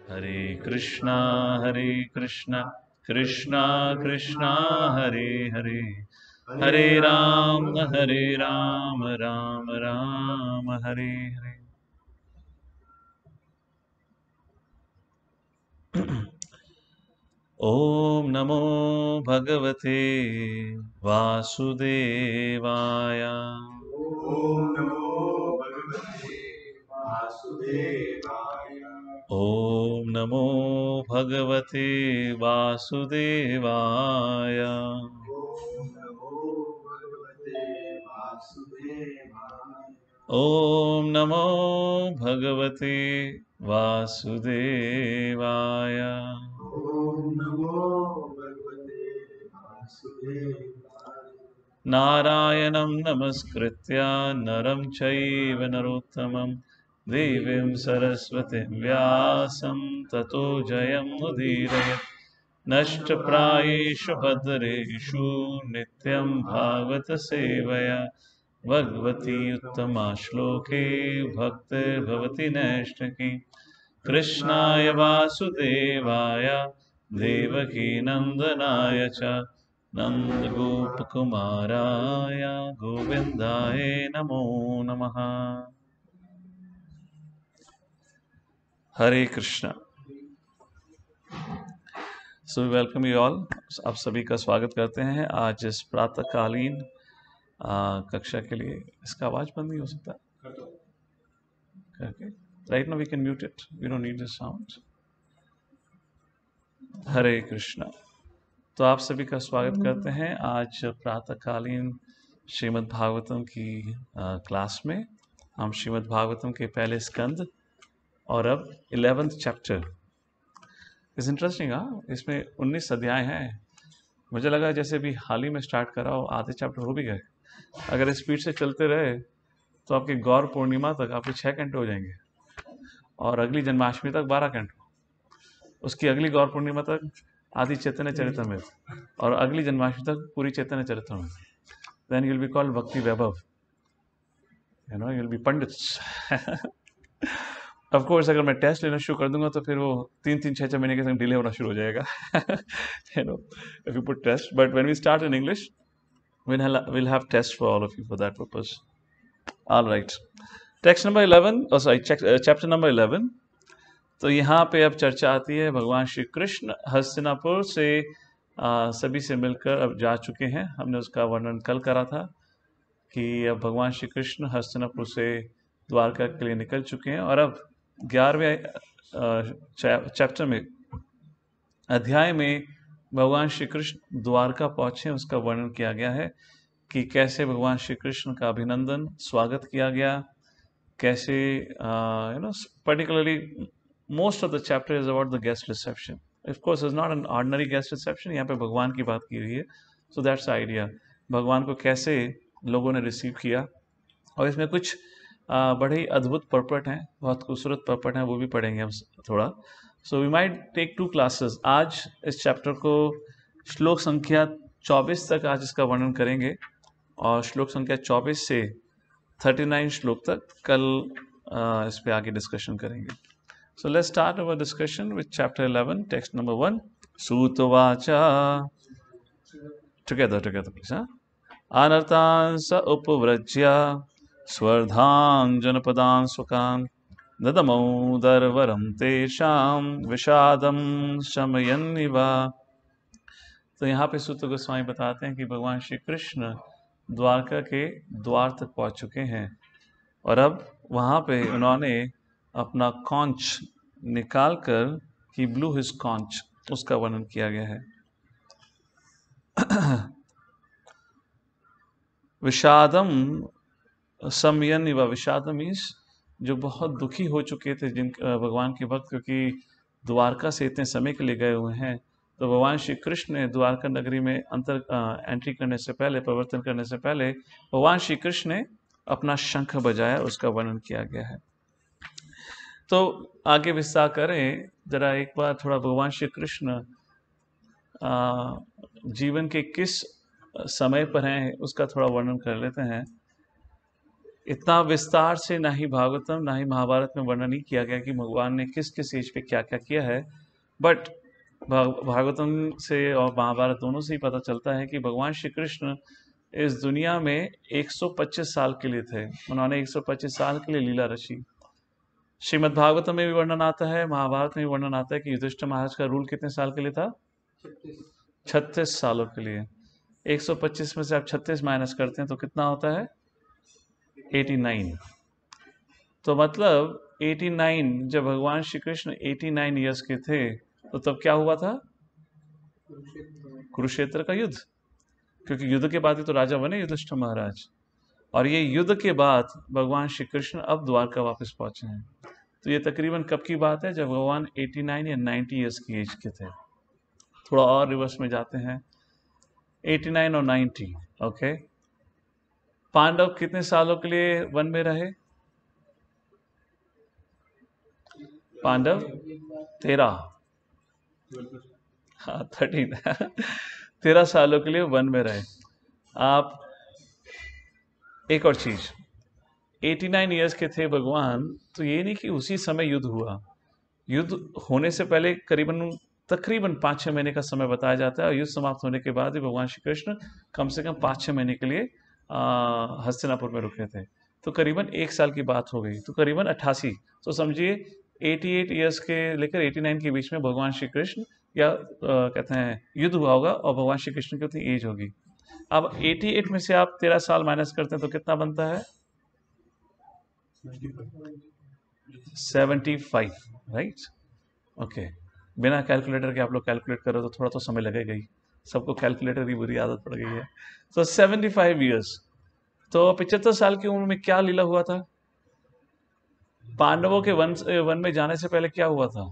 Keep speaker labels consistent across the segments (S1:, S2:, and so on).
S1: हरे कृष्णा कृष्णा कृष्णा हरे हरे, हरे राम राम राम हरे हरे। ओम नमो भगवते वासुदेवाय।
S2: ओम नमो भगवते वासुदेवाय।
S1: ओम नमो भगवते वासुदेवाय।
S2: ओम नमो भगवते वासुदेवाय।
S1: ओम नमो भगवते वासुदेवाय।
S2: ओम नमो भगवते वासुदेवाय।
S1: नारायणं नमस्कृत्य नरं चैव नरोत्तमं देवीं सरस्वतीं व्यासं ततो जयमुदीरयेत्। नष्टप्रायेषु भद्रेषु नित्यं भागवत सेवया भगवती उत्तमा श्लोके भक्तिर्भवति नैष्ठकी। कृष्णाय वासुदेवाय देवकीनन्दनाय च नन्दगोपकुमाराय गोविन्दाय नमो नमः। Hare Krishna. So welcome you all. आप सभी का स्वागत करते हैं आज इस प्रातःकालीन कक्षा के लिए। इसका आवाज बंद नहीं हो सकता करके? Right now we can mute it, we don't need this sound. Hare Krishna. तो आप सभी का स्वागत करते हैं आज प्रातःकालीन श्रीमद् भागवतम की क्लास में। हम श्रीमद् भागवतम के पहले स्कंद और अब 11th चैप्टर। It's interesting. इसमें 19 अध्याय हैं। मुझे लगा जैसे भी हाल ही में स्टार्ट करा हो, आधे चैप्टर हो भी गए। अगर इस स्पीड से चलते रहे तो आपकी गौर पूर्णिमा तक आपके 6 घंटे हो जाएंगे और अगली जन्माष्टमी तक 12 घंटे, उसकी अगली गौर पूर्णिमा तक आदि चैतन्य चरितमृत, और अगली जन्माष्टमी तक पूरी Chaitanya Charitamrita. Then you will be called Bhakti Vaibhav, you know, you will be pandits. Of course अगर मैं टेस्ट लेना शुरू कर दूंगा तो फिर वो 3-3, 6-6 महीने के संग डिले होना शुरू हो जाएगा। You know, if you put test, but when we start in English we'll have tests for all of you for that purpose. All right. Text number 11, oh sorry, chapter number 11. तो यहाँ पे अब चर्चा आती है। भगवान श्री कृष्ण हस्तिनापुर से सभी से मिलकर अब जा चुके हैं। हमने उसका वर्णन कल करा था कि अब भगवान श्री कृष्ण हस्तिनापुर से द्वारका के लिए निकल चुके हैं और अब 11वें चैप्टर में, अध्याय में भगवान श्री कृष्ण द्वारका पहुंचे, उसका वर्णन किया गया है कि कैसे भगवान श्री कृष्ण का अभिनंदन स्वागत किया गया, कैसे you know, particularly most of the chapter is about the guest reception. Of course is not an ordinary guest reception, यहाँ पे भगवान की बात की हुई है। सो दैट्स द आइडिया, भगवान को कैसे लोगों ने रिसीव किया। और इसमें कुछ बड़े ही अद्भुत पर्पट हैं, बहुत खूबसूरत पर्पट हैं, वो भी पढ़ेंगे हम थोड़ा। So we might take 2 classes. आज इस चैप्टर को श्लोक संख्या 24 तक आज इसका वर्णन करेंगे और श्लोक संख्या 24 से 39 श्लोक तक कल इस पे आगे डिस्कशन करेंगे। So let's start our discussion with chapter 11, text number 1। सूतवाचा, टुगेदर प्लीज। अनर्थान् स उपव्रज्य स्वर्धान् जनपदान् स्वकान् ददमौदरवरं तेषां विषादं शमयन्निव। तो यहाँ पे सूत गोस्वामी बताते हैं कि भगवान श्री कृष्ण द्वारका के द्वार तक पहुँच चुके हैं और अब वहाँ पे उन्होंने अपना कॉन्च निकाल कर, ही ब्लू हिज कॉन्च, उसका वर्णन किया गया है। विषादम समयन व विषादम मीन्स जो बहुत दुखी हो चुके थे जिन भगवान के भक्त, क्योंकि द्वारका से इतने समय के लिए गए हुए हैं। तो भगवान श्री कृष्ण ने द्वारका नगरी में एंट्री करने से पहले, प्रवर्तन करने से पहले, भगवान श्री कृष्ण ने अपना शंख बजाया, उसका वर्णन किया गया है। तो आगे विस्तार करें जरा, एक बार थोड़ा भगवान श्री कृष्ण जीवन के किस समय पर हैं उसका थोड़ा वर्णन कर लेते हैं। इतना विस्तार से ना ही भागवतम ना ही महाभारत में वर्णन नहीं किया गया कि भगवान ने किस किस एज पे क्या क्या किया है। बट भागवतम से और महाभारत दोनों से ही पता चलता है कि भगवान श्री कृष्ण इस दुनिया में 125 साल के लिए थे। उन्होंने 125 साल के लिए लीला रची। श्रीमद् भागवतम में भी वर्णन आता है, महाभारत में भी वर्णन आता है कि युधिष्ठिर महाराज का रूल कितने साल के लिए था? 36 सालों के लिए। 125 में से आप 36 माइनस करते हैं तो कितना होता है? 89। तो मतलब 89, जब भगवान श्री कृष्ण 89 ईयर्स के थे तो तब क्या हुआ था? कुरुक्षेत्र का युद्ध। क्योंकि युद्ध के बाद ही तो राजा बने युधिष्ठिर महाराज, और ये युद्ध के बाद भगवान श्री कृष्ण अब द्वारका वापस पहुंचे हैं। तो ये तकरीबन कब की बात है? जब भगवान 89 या 90 ईयर्स की एज के थे। थोड़ा और रिवर्स में जाते हैं, 89 और 90। ओके, पांडव कितने सालों के लिए वन में रहे? पांडव 13, हाँ 13 13 सालों के लिए वन में रहे। आप एक और चीज, 89 ईयर्स के थे भगवान, तो ये नहीं कि उसी समय युद्ध हुआ। युद्ध होने से पहले तकरीबन 5-6 महीने का समय बताया जाता है, और युद्ध समाप्त होने के बाद भी भगवान श्री कृष्ण कम से कम 5-6 महीने के लिए हस्तिनापुर में रुके थे। तो करीबन 1 साल की बात हो गई, तो करीबन 88। तो समझिए 88 ईयर्स के लेकर 89 के बीच में भगवान श्री कृष्ण या कहते हैं युद्ध हुआ होगा, और भगवान श्री कृष्ण की उतनी एज होगी। अब 88 में से आप 13 साल माइनस करते हैं तो कितना बनता है? 75, राइट? ओके, बिना कैलकुलेटर के आप लोग कैलकुलेट करो तो थोड़ा तो समय लगेगा ही। सबको कैलकुलेटर की बुरी आदत पड़ गई है। तो 75 ईयर्स, तो 75 साल की उम्र में क्या लीला हुआ था? पांडवों के वन में जाने से पहले क्या हुआ था?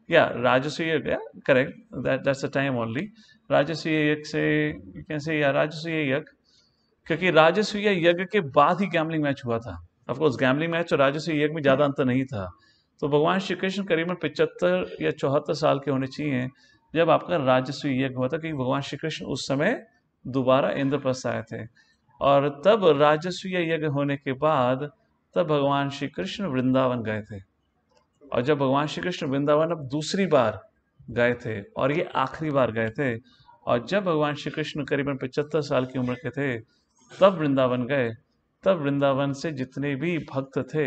S1: राजसूय यज्ञ, correct, that's the time only. राजसूय यज्ञ से कैसे, या राजसूय यज्ञ, क्योंकि राजसूय यज्ञ के बाद ही गैमलिंग मैच हुआ था। ऑफ कोर्स गैमलिंग मैच और राजसूय यज्ञ में ज्यादा अंतर नहीं था। तो भगवान श्री कृष्ण करीबन 75 या 74 साल के होने चाहिए जब आपका राजसूय यज्ञ हुआ था, क्योंकि भगवान श्री कृष्ण उस समय दोबारा इंद्रप्रस्थ आए थे। और तब राजसूय यज्ञ होने के बाद तब भगवान श्री कृष्ण वृंदावन गए थे। और जब भगवान श्री कृष्ण वृंदावन अब दूसरी बार गए थे, और ये आखिरी बार गए थे, और जब भगवान श्री कृष्ण करीबन 75 साल की उम्र के थे तब वृंदावन गए, तब वृंदावन से जितने भी भक्त थे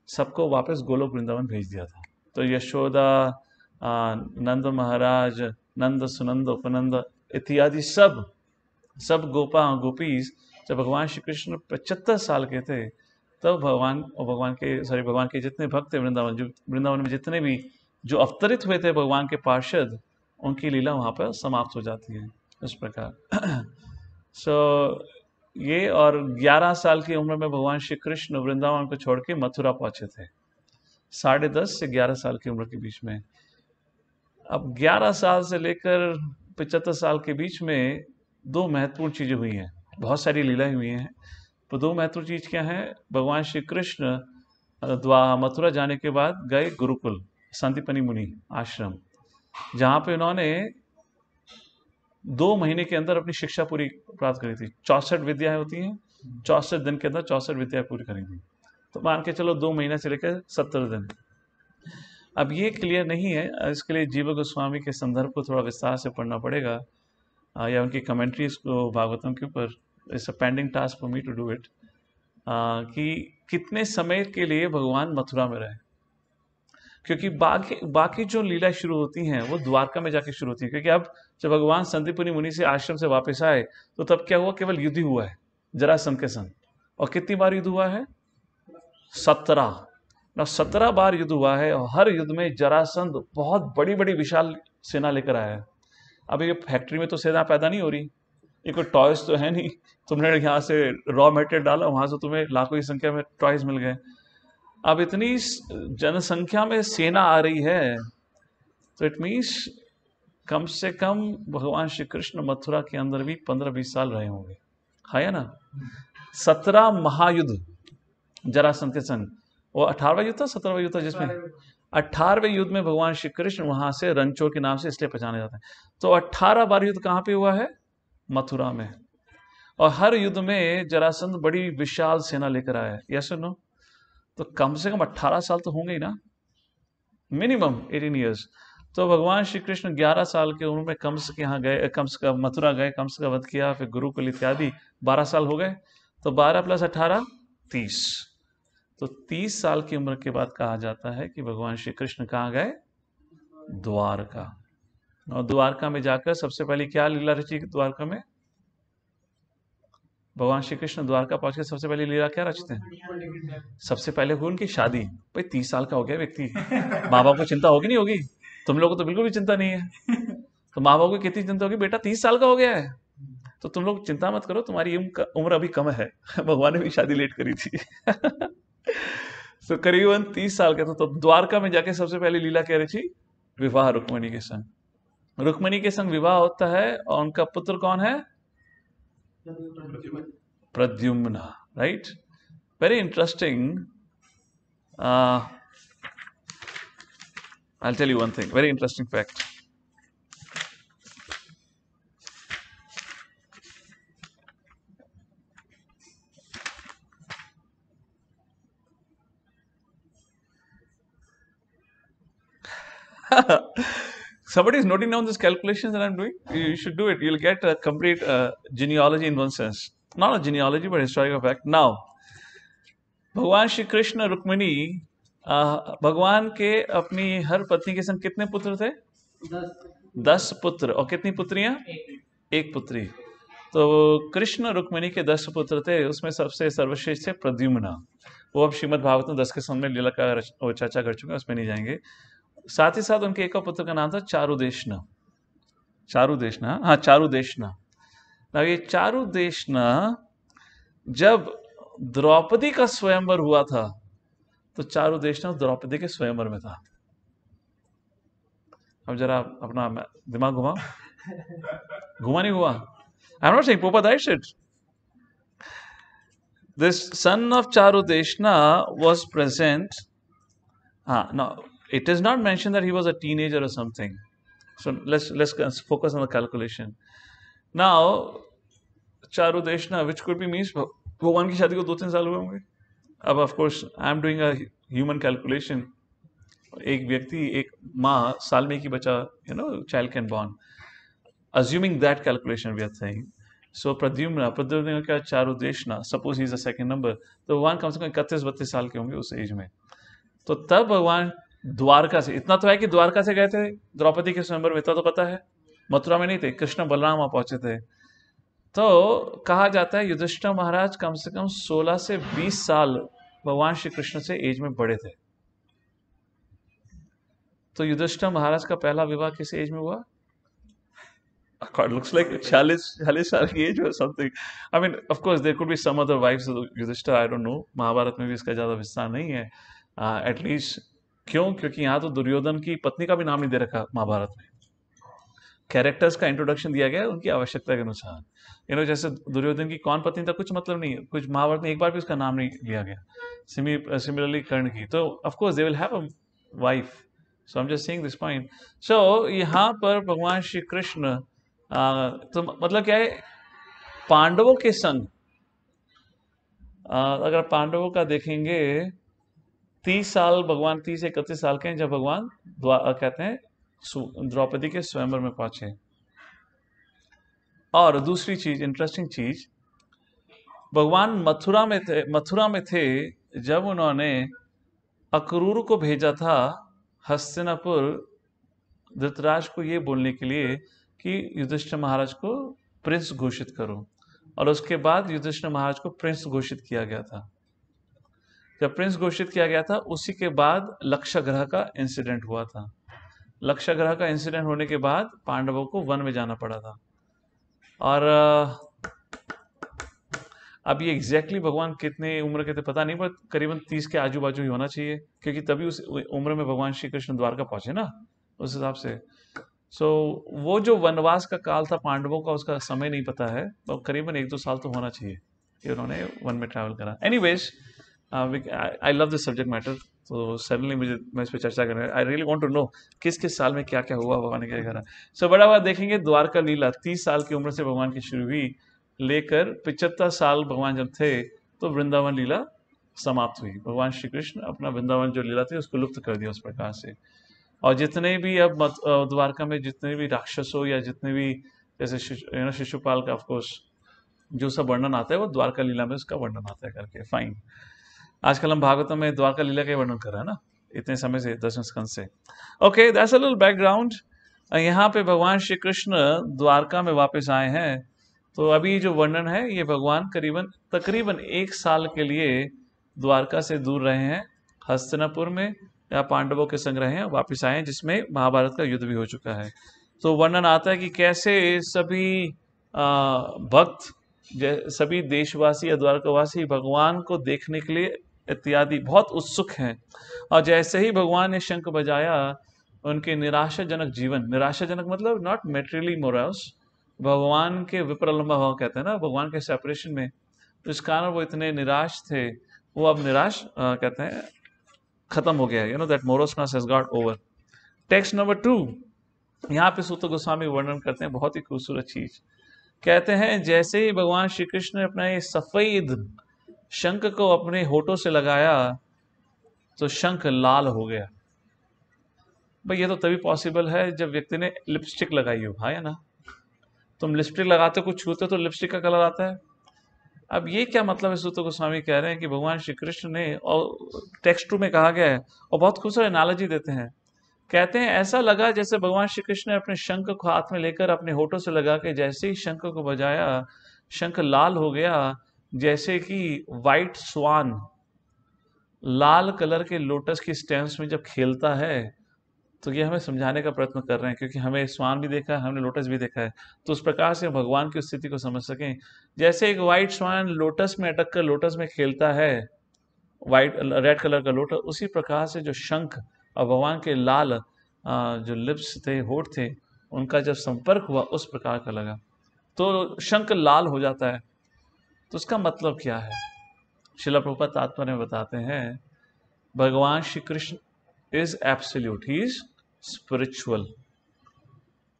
S1: सबको वापस गोलोक वृंदावन भेज दिया था। तो यशोदा, नंद महाराज, नंद सुनंद उपनंद इत्यादि सब गोपीज, जब भगवान श्री कृष्ण 75 साल के थे तब भगवान के जितने भक्त थे वृंदावन में जितने भी जो अवतरित हुए थे भगवान के पार्षद, उनकी लीला वहां पर समाप्त हो जाती है इस प्रकार। सो ये, और 11 साल की उम्र में भगवान श्री कृष्ण वृंदावन को छोड़ के मथुरा पहुंचे थे, 10.5 से 11 साल की उम्र के बीच में। अब 11 साल से लेकर 75 साल के बीच में 2 महत्वपूर्ण चीजें हुई हैं। बहुत सारी लीलाएं हुई हैं, तो 2 महत्वपूर्ण चीज क्या है? भगवान श्री कृष्ण मथुरा जाने के बाद गए गुरुकुल, संदीपनी मुनि आश्रम, जहां पे उन्होंने 2 महीने के अंदर अपनी शिक्षा पूरी प्राप्त करी थी। 64 विद्याएं होती हैं, 64 दिन के अंदर 64 विद्याएं पूरी करी थी। तो मान के चलो 2 महीने से लेकर 70 दिन। अब ये क्लियर नहीं है, इसके लिए जीव गोस्वामी के संदर्भ को थोड़ा विस्तार से पढ़ना पड़ेगा, या उनकी कमेंट्रीज को भागवतम के ऊपर। It's a pending task for me to do it, कि कितने समय के लिए भगवान मथुरा में रहे। क्योंकि बाकी जो लीला शुरू होती हैं वो द्वारका में जाके शुरू होती है। क्योंकि अब जब भगवान संदीपनी मुनि से आश्रम से वापस आए तो तब क्या हुआ? केवल युद्ध ही हुआ है जरासंध के संग। और कितनी बार युद्ध हुआ है? 17। 17 बार युद्ध हुआ है, और हर युद्ध में जरासंध बहुत बड़ी बड़ी विशाल सेना लेकर आया है। अब ये फैक्ट्री में तो सेना पैदा नहीं हो रही, ये कोई टॉयज तो है नहीं, तुमने यहाँ से रॉ मटेरियल डाला, वहां से तुम्हें लाखों की संख्या में टॉयज मिल गए। अब इतनी जनसंख्या में सेना आ रही है, तो इट मीन्स कम से कम भगवान श्री कृष्ण मथुरा के अंदर भी 15-20 साल रहे होंगे, है ना? 17 महायुद्ध जरासंध के संग, वो 18वां युद्ध था, 17वां युद्ध था, जिसमें 18वें युद्ध में भगवान श्री कृष्ण वहां से रणछोड़ के नाम से इसलिए पहचाने जाते हैं। तो 18 बार युद्ध कहां पे हुआ है? मथुरा में। और हर युद्ध में जरासंध बड़ी विशाल सेना लेकर आया है, यस और नो? तो कम से कम 18 साल तो होंगे ही ना, मिनिमम 18 ईयर्स। तो भगवान श्री कृष्ण 11 साल की उम्र में कंस के यहाँ गए, कंस का मथुरा गए, कंस का वध किया, फिर गुरुकुल इत्यादि, 12 साल हो गए। तो 12 + 18 30। तो 30 साल की उम्र के बाद कहा जाता है कि भगवान श्री कृष्ण कहाँ गए? द्वारका। और द्वारका में जाकर सबसे पहले क्या लीला रची द्वारका में? भगवान श्री कृष्ण द्वारका पहुंच के सबसे पहले लीला क्या रचते हैं? सबसे पहले हुई उनकी शादी। भाई 30 साल का हो गया व्यक्ति, माँ बाप को चिंता होगी नहीं होगी? तुम लोगों को तो बिल्कुल भी चिंता नहीं है, तो माँ बाप को कितनी चिंता होगी? बेटा 30 साल का हो गया है, तो तुम लोग चिंता मत करो, तुम्हारी उम्र अभी कम है। भगवान ने भी शादी लेट करी थी। तो करीबन 30 साल का था। तो द्वारका में जाके सबसे पहले लीला क्या रची? विवाह रुक्मिणी के संग। रुक्मिणी के संग विवाह होता है और उनका पुत्र कौन है? Pradyumna, right? Very interesting. I'll tell you one thing, very interesting fact. Somebody is noting down these calculations that I'm doing. You should do it. You'll get a complete genealogy in one sense. Not a genealogy, but historical fact. Now, भगवान श्री कृष्ण रुक्मिणी, भगवान के अपनी हर पत्नी के संग कितने पुत्र थे? 10 पुत्र। और कितनी पुत्रियां? एक पुत्री। तो कृष्ण रुक्मिणी के 10 पुत्र थे, उसमें सबसे सर्वश्रेष्ठ थे प्रद्युम्न। वो अब श्रीमद् भागवत 10 के संग में लीला का चर्चा कर चुके हैं, उसमें नहीं जाएंगे। साथ ही साथ उनके एक पुत्र का नाम था चारुदेशना। चारुदेशना, हाँ चारुदेशना। अब ये चारुदेशना, जब द्रौपदी का स्वयंवर हुआ था तो चारुदेशना द्रौपदी के स्वयंवर में था। अब जरा अपना दिमाग घुमा, घुमा नहीं हुआ? आई एम नॉट सेइंग पोपा that's it. This son of Charudeshna was present. हाँ, no, it is not mentioned that he was a teenager or something. So let's focus on the calculation. Now, Charudeshna, which could be means भगवान की शादी को 2-3 साल हुए होंगे। अब of course I am doing a human calculation. एक व्यक्ति, एक माँ साल में एक ही बच्चा, child can born, assuming that calculation we are saying. So Pradyumna का Charudeshna, suppose he is a second number, तो भगवान कम से कम 31-32 साल के होंगे उस एज में। तो तब भगवान द्वारका से, इतना तो है कि द्वारका से गए थे द्रौपदी के स्वयंवर में, इतना तो पता है। मथुरा में नहीं थे, कृष्ण बलराम वहां पहुंचे थे। तो कहा जाता है युधिष्ठिर महाराज कम से कम 16 से 20 साल भगवान श्री कृष्ण से एज में बड़े थे। तो युधिष्ठिर महाराज का पहला विवाह किस एज में हुआ? Looks like 40 साल की as or something. I mean, of course, there could be some other wives of Yudhishthira, I don't know. Mahabharata में भी इसका ज्यादा विस्तार नहीं है। एटलीस्ट क्यों? क्योंकि यहाँ तो दुर्योधन की पत्नी का भी नाम नहीं दे रखा महाभारत में। कैरेक्टर्स का इंट्रोडक्शन दिया गया उनकी आवश्यकता के अनुसार। जैसे दुर्योधन की कौन पत्नी था, कुछ मतलब नहीं है, कुछ महाभारत में एक बार भी उसका नाम नहीं लिया गया। सिमिलरली कर्ण की, तो of course they will have a wife. So I am just saying this point. So यहाँ पर भगवान श्री कृष्ण, तो मतलब क्या है, पांडवों के संग, अगर पांडवों का देखेंगे 30 साल, भगवान 30 से 31 साल के हैं जब भगवान कहते हैं द्रौपदी के स्वयंवर में पहुंचे। और दूसरी चीज, इंटरेस्टिंग चीज, भगवान मथुरा में थे जब उन्होंने अक्रूर को भेजा था हस्तिनापुर धृतराज को ये बोलने के लिए कि युधिष्ठिर महाराज को प्रिंस घोषित करो। और उसके बाद युधिष्ठिर महाराज को प्रिंस घोषित किया गया था। जब प्रिंस घोषित किया गया था, उसी के बाद लक्षग्रह का इंसिडेंट हुआ था। लक्षग्रह का इंसिडेंट होने के बाद पांडवों को वन में जाना पड़ा था। और अब ये एग्जैक्टली भगवान कितने उम्र के थे पता नहीं, पर करीबन 30 के आजू बाजू ही होना चाहिए, क्योंकि तभी उस उम्र में भगवान श्री कृष्ण द्वारका पहुंचे ना, उस हिसाब से। सो वो जो वनवास का काल था पांडवों का, उसका समय नहीं पता है, तो करीबन 1-2 साल तो होना चाहिए कि उन्होंने वन में ट्रैवल करा। Anyways, I love this subject matter, तो सडनली मैं इस पर चर्चा कर रहा हूँ। I really want to know किस किस साल में क्या क्या हुआ, भगवान ने क्या करा। सो बड़ा बात देखेंगे, द्वारका लीला 30 साल की उम्र से भगवान की शुरू हुई। लेकर 75 साल भगवान जब थे तो वृंदावन लीला समाप्त हुई। भगवान श्री कृष्ण अपना वृंदावन जो लीला थी उसको लुप्त कर दिया उस प्रकार से। और जितने भी अब द्वारका में जितने भी राक्षसों या जितने भी जैसे शिशुपाल का ऑफकोर्स जो सब वर्णन आता है वो द्वारका लीला में उसका वर्णन आता है करके। फाइन, आजकल हम भागवतम में द्वारका लीला का वर्णन कर रहे हैं ना, इतने समय से 10वें स्कंद से। Okay, that's a little background. यहाँ पे भगवान श्री कृष्ण द्वारका में वापस आए हैं। तो अभी जो वर्णन है ये भगवान तकरीबन 1 साल के लिए द्वारका से दूर रहे हैं, हस्तिनापुर में या पांडवों के संग रहे हैं, वापस आए हैं, जिसमें महाभारत का युद्ध भी हो चुका है। तो वर्णन आता है कि कैसे सभी भक्त, सभी देशवासी या द्वारकावासी भगवान को देखने के लिए इत्यादि बहुत उत्सुक हैं। और जैसे ही भगवान ने शंख बजाया, उनके निराशाजनक जीवन, निराशाजनक मतलब नॉट मेटेरियली मोरल्स, भगवान के विप्रलंबा भाव कहते हैं ना, भगवान के सेपरेशन में, तो इस कारण वो इतने निराश थे, वो अब निराश कहते हैं खत्म हो गया, that moroseness has got over. Text number 2, यहाँ पे सूत गोस्वामी वर्णन करते हैं बहुत ही खूबसूरत चीज। कहते हैं जैसे ही भगवान श्री कृष्ण ने अपना ये सफेद शंख को अपने होठों से लगाया तो शंख लाल हो गया। भाई ये तो तभी पॉसिबल है जब व्यक्ति ने लिपस्टिक लगाई हो, हाँ या ना? तुम लिपस्टिक लगाते हो, कुछ छूते हो तो लिपस्टिक का कलर आता है। अब ये क्या मतलब है? सूत गोस्वामी कह रहे हैं कि भगवान श्री कृष्ण ने, और टेक्स्ट 2 में कहा गया है, और बहुत खूबसूरत एनालॉजी देते हैं। कहते हैं ऐसा लगा जैसे भगवान श्री कृष्ण ने अपने शंख को हाथ में लेकर अपने होठों से लगा के जैसे ही शंख को बजाया, शंख लाल हो गया, जैसे कि वाइट स्वान लाल कलर के लोटस की स्टेम्स में जब खेलता है। तो ये हमें समझाने का प्रयत्न कर रहे हैं, क्योंकि हमें स्वान भी देखा है, हमने लोटस भी देखा है, तो उस प्रकार से भगवान की स्थिति को समझ सकें। जैसे एक वाइट स्वान लोटस में अटक कर लोटस में खेलता है, वाइट रेड कलर का लोटस, उसी प्रकार से जो शंख और भगवान के लाल जो लिप्स थे, होठ थे, उनका जब संपर्क हुआ उस प्रकार का लगा, तो शंख लाल हो जाता है। तो उसका मतलब क्या है? श्रील प्रभुपाद तात्पर्य में बताते हैं, भगवान Shri Krishna is absolute, he is spiritual.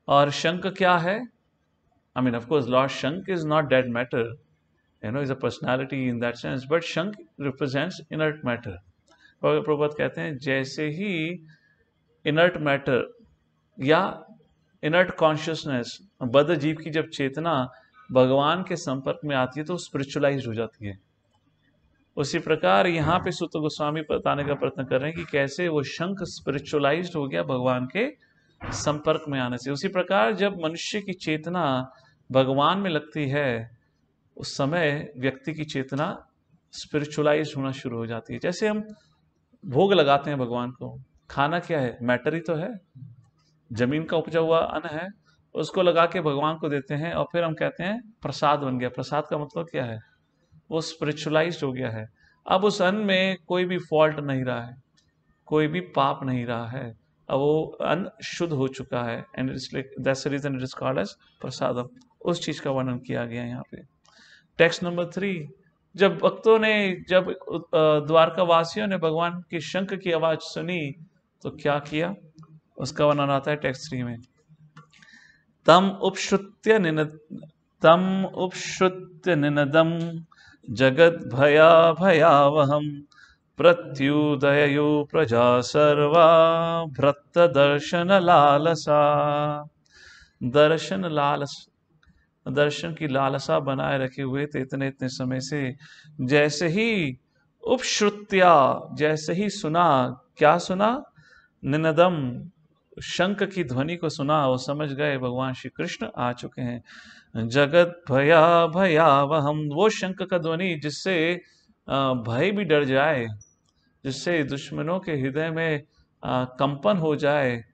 S1: और शंख क्या है? I mean of course lord शंख is not dead matter, is a personality in that sense, but शंख represents inert matter। प्रभुपाद कहते हैं जैसे ही inert matter या inert consciousness, बद्ध जीव की जब चेतना भगवान के संपर्क में आती है तो स्पिरिचुअलाइज हो जाती है। उसी प्रकार यहाँ पे सूत गोस्वामी बताने का प्रयत्न कर रहे हैं कि कैसे वो शंख स्पिरिचुअलाइज्ड हो गया भगवान के संपर्क में आने से। उसी प्रकार जब मनुष्य की चेतना भगवान में लगती है, उस समय व्यक्ति की चेतना स्पिरिचुअलाइज होना शुरू हो जाती है। जैसे हम भोग लगाते हैं भगवान को, खाना क्या है? मैटर ही तो है, जमीन का उपजा हुआ अन्न है, उसको लगा के भगवान को देते हैं और फिर हम कहते हैं प्रसाद बन गया। प्रसाद का मतलब क्या है? वो स्पिरिचुअलाइज हो गया है। अब उस अन्न में कोई भी फॉल्ट नहीं रहा है, कोई भी पाप नहीं रहा है, अब वो अन्न शुद्ध हो चुका है, and that's the reason it is called as prasadam. उस चीज का वर्णन किया गया यहाँ पे। टेक्स्ट नंबर 3, जब भक्तों ने, जब द्वारका वासियों ने भगवान की शंख की आवाज सुनी तो क्या किया? उसका वर्णन आता है टेक्स्ट 3 में। तम उपश्रुत्य निनदम जगत भयावहम प्रत्युदयो प्रजा सर्वा भ्रत दर्शन लालसा। दर्शन की लालसा बनाए रखे हुए थे इतने समय से। जैसे ही उपश्रुत्या, जैसे ही सुना, क्या सुना? निनदम, शंख की ध्वनि को सुना, वो समझ गए भगवान श्री कृष्ण आ चुके हैं। जगत भयावहम, वो शंख का ध्वनि जिससे भय भी डर जाए, जिससे दुश्मनों के हृदय में कंपन हो जाए,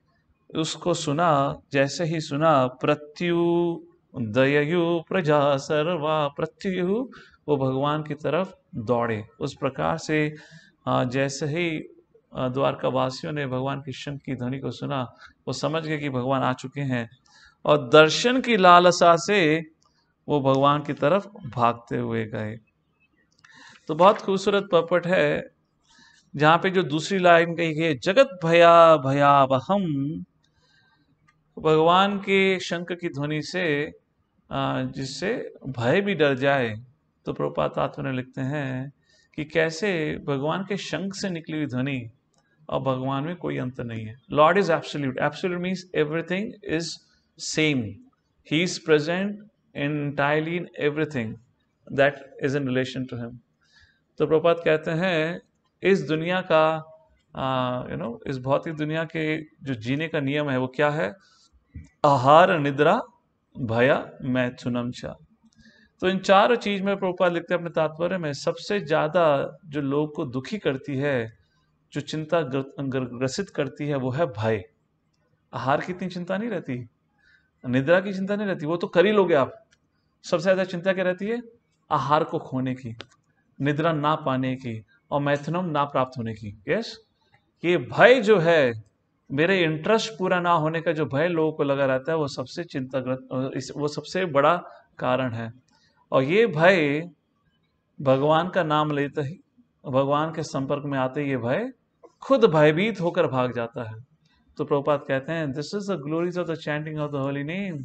S1: उसको सुना। जैसे ही सुना, प्रत्युदयु प्रजा सर्वा, प्रत्यु वो भगवान की तरफ दौड़े। उस प्रकार से जैसे ही द्वारका वासियों ने भगवान की शंख की ध्वनि को सुना, वो समझ गए कि भगवान आ चुके हैं, और दर्शन की लालसा से वो भगवान की तरफ भागते हुए गए। तो बहुत खूबसूरत पर्पट है जहां पे जो दूसरी लाइन कही गई, जगत भयावहम, भगवान के शंख की ध्वनि से जिससे भय भी डर जाए। तो प्रभुपाद तात्पर्य में लिखते हैं कि कैसे भगवान के शंख से निकली हुई ध्वनि और भगवान में कोई अंतर नहीं है। Lord is absolute. Absolute means everything is same. He is present entirely in everything that is in relation to him। तो प्रभुपाद कहते हैं इस दुनिया का इस भौतिक दुनिया के जो जीने का नियम है वो क्या है? आहार, निद्रा, भया, मैथुनम च। तो इन चारों चीज में प्रभुपाद लिखते हैं अपने तात्पर्य में सबसे ज्यादा जो लोग को दुखी करती है, जो चिंता ग्रसित करती है, वो है भय। आहार की इतनी चिंता नहीं रहती, निद्रा की चिंता नहीं रहती, वो तो कर ही लोगे आप। सबसे ज्यादा चिंता क्या रहती है? आहार को खोने की, निद्रा ना पाने की, और मैथुनम ना प्राप्त होने की। यस, ये भय जो है, मेरे इंटरेस्ट पूरा ना होने का जो भय लोगों को लगा रहता है, वो सबसे चिंताग्रस्त, वो सबसे बड़ा कारण है। और ये भय भगवान का नाम लेते ही, भगवान के संपर्क में आते ही ये भय खुद भयभीत होकर भाग जाता है। तो प्रभुपाद कहते हैं this is the glories of the chanting of the holy name.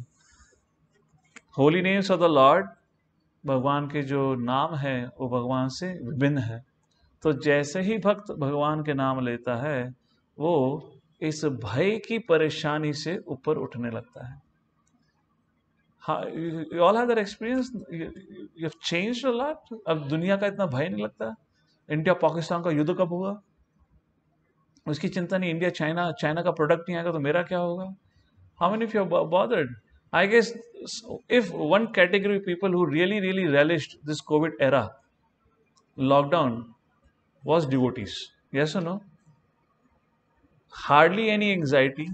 S1: Holy names of the lord, भगवान के जो नाम है वो भगवान से विभिन्न है। तो जैसे ही भक्त भगवान के नाम लेता है, वो इस भय की परेशानी से ऊपर उठने लगता है। You all have that experience? You have changed a lot? अब दुनिया का इतना भय नहीं लगता। इंडिया पाकिस्तान का युद्ध कब हुआ, उसकी चिंता नहीं। इंडिया चाइना का प्रोडक्ट नहीं आएगा तो मेरा क्या होगा? How many of you are bothered? I guess if one category of people who really relished this COVID era, lockdown, was devotees. Yes or no? Hardly any anxiety.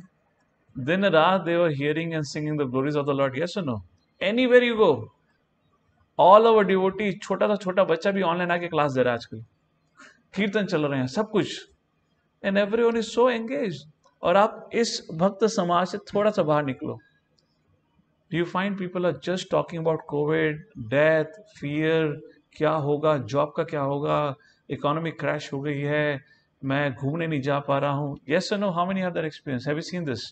S1: Din Raat they were hearing and singing the glories of the Lord. Yes or no? Anywhere you go, all our devotees, छोटा सा छोटा बच्चा भी online आके class दे रहा है आजकल, कीर्तन चल रहे हैं, सब कुछ, and everyone is so engaged। और आप इस भक्त समाज से थोड़ा सा बाहर निकलो, Do you find people are just talking about COVID, death, fear, क्या होगा, जॉब का क्या होगा, इकोनॉमी क्रैश हो गई है, मैं घूमने नहीं जा पा रहा हूँ? Yes or no? How many have that experience? Have you seen this?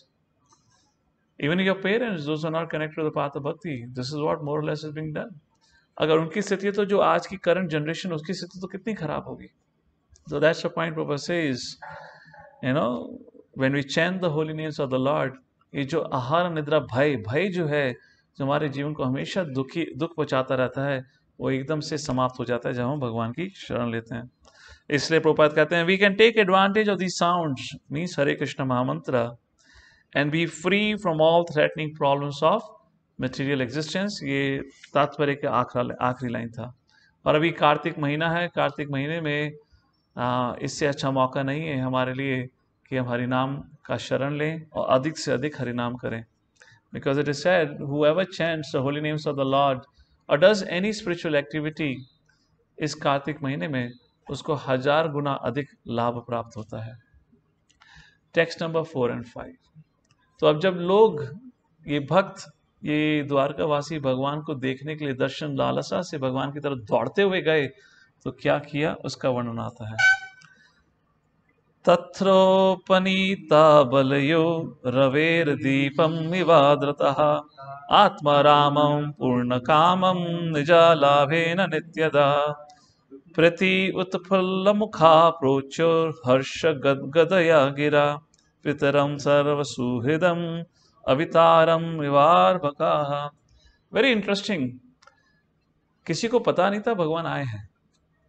S1: Even your parents, those who are not connected to the path of bhakti, this is what more or less is being done। अगर उनकी स्थिति है तो जो आज की current generation, उसकी स्थिति तो कितनी खराब होगी। So that's the point Prabhupada says, when we chant the holy names of the Lord, ये जो आहार, निद्रा, भय जो है, जो हमारे जीवन को हमेशा दुख पहुंचाता रहता है, वो एकदम से समाप्त हो जाता है जब हम भगवान की शरण लेते हैं। इसलिए प्रभुपाद कहते हैं we can take advantage of these sounds, means Hare Krishna mahamantra, and be free from all threatening problems of material existence. ये तात्पर्य का आखिरी लाइन था। और अभी कार्तिक महीना है, कार्तिक महीने में इससे अच्छा मौका नहीं है हमारे लिए कि हम हरिनाम का शरण लें और अधिक से अधिक हरिनाम करें। Because it is said, whoever chants the holy names of the Lord or does any spiritual activity इस कार्तिक महीने में, उसको 1000 गुना अधिक लाभ प्राप्त होता है। टेक्स्ट नंबर 4 और 5। तो अब जब लोग, ये भक्त, ये द्वारकावासी भगवान को देखने के लिए दर्शन लालसा से भगवान की तरफ दौड़ते हुए गए, तो क्या किया उसका वर्णन आता है। तत्रोपनीता बलयो रवेर्दीपं विवाद्रतः आत्मारामं पूर्णकामं निजालाभेन नित्यदा प्रति उत्फुल्लमुखा प्रोच्योर्हर्ष गदगदया गिरा पितरं सर्वसुहृदं अवितारं विवार्भकाः। Very interesting. किसी को पता नहीं था भगवान आए हैं।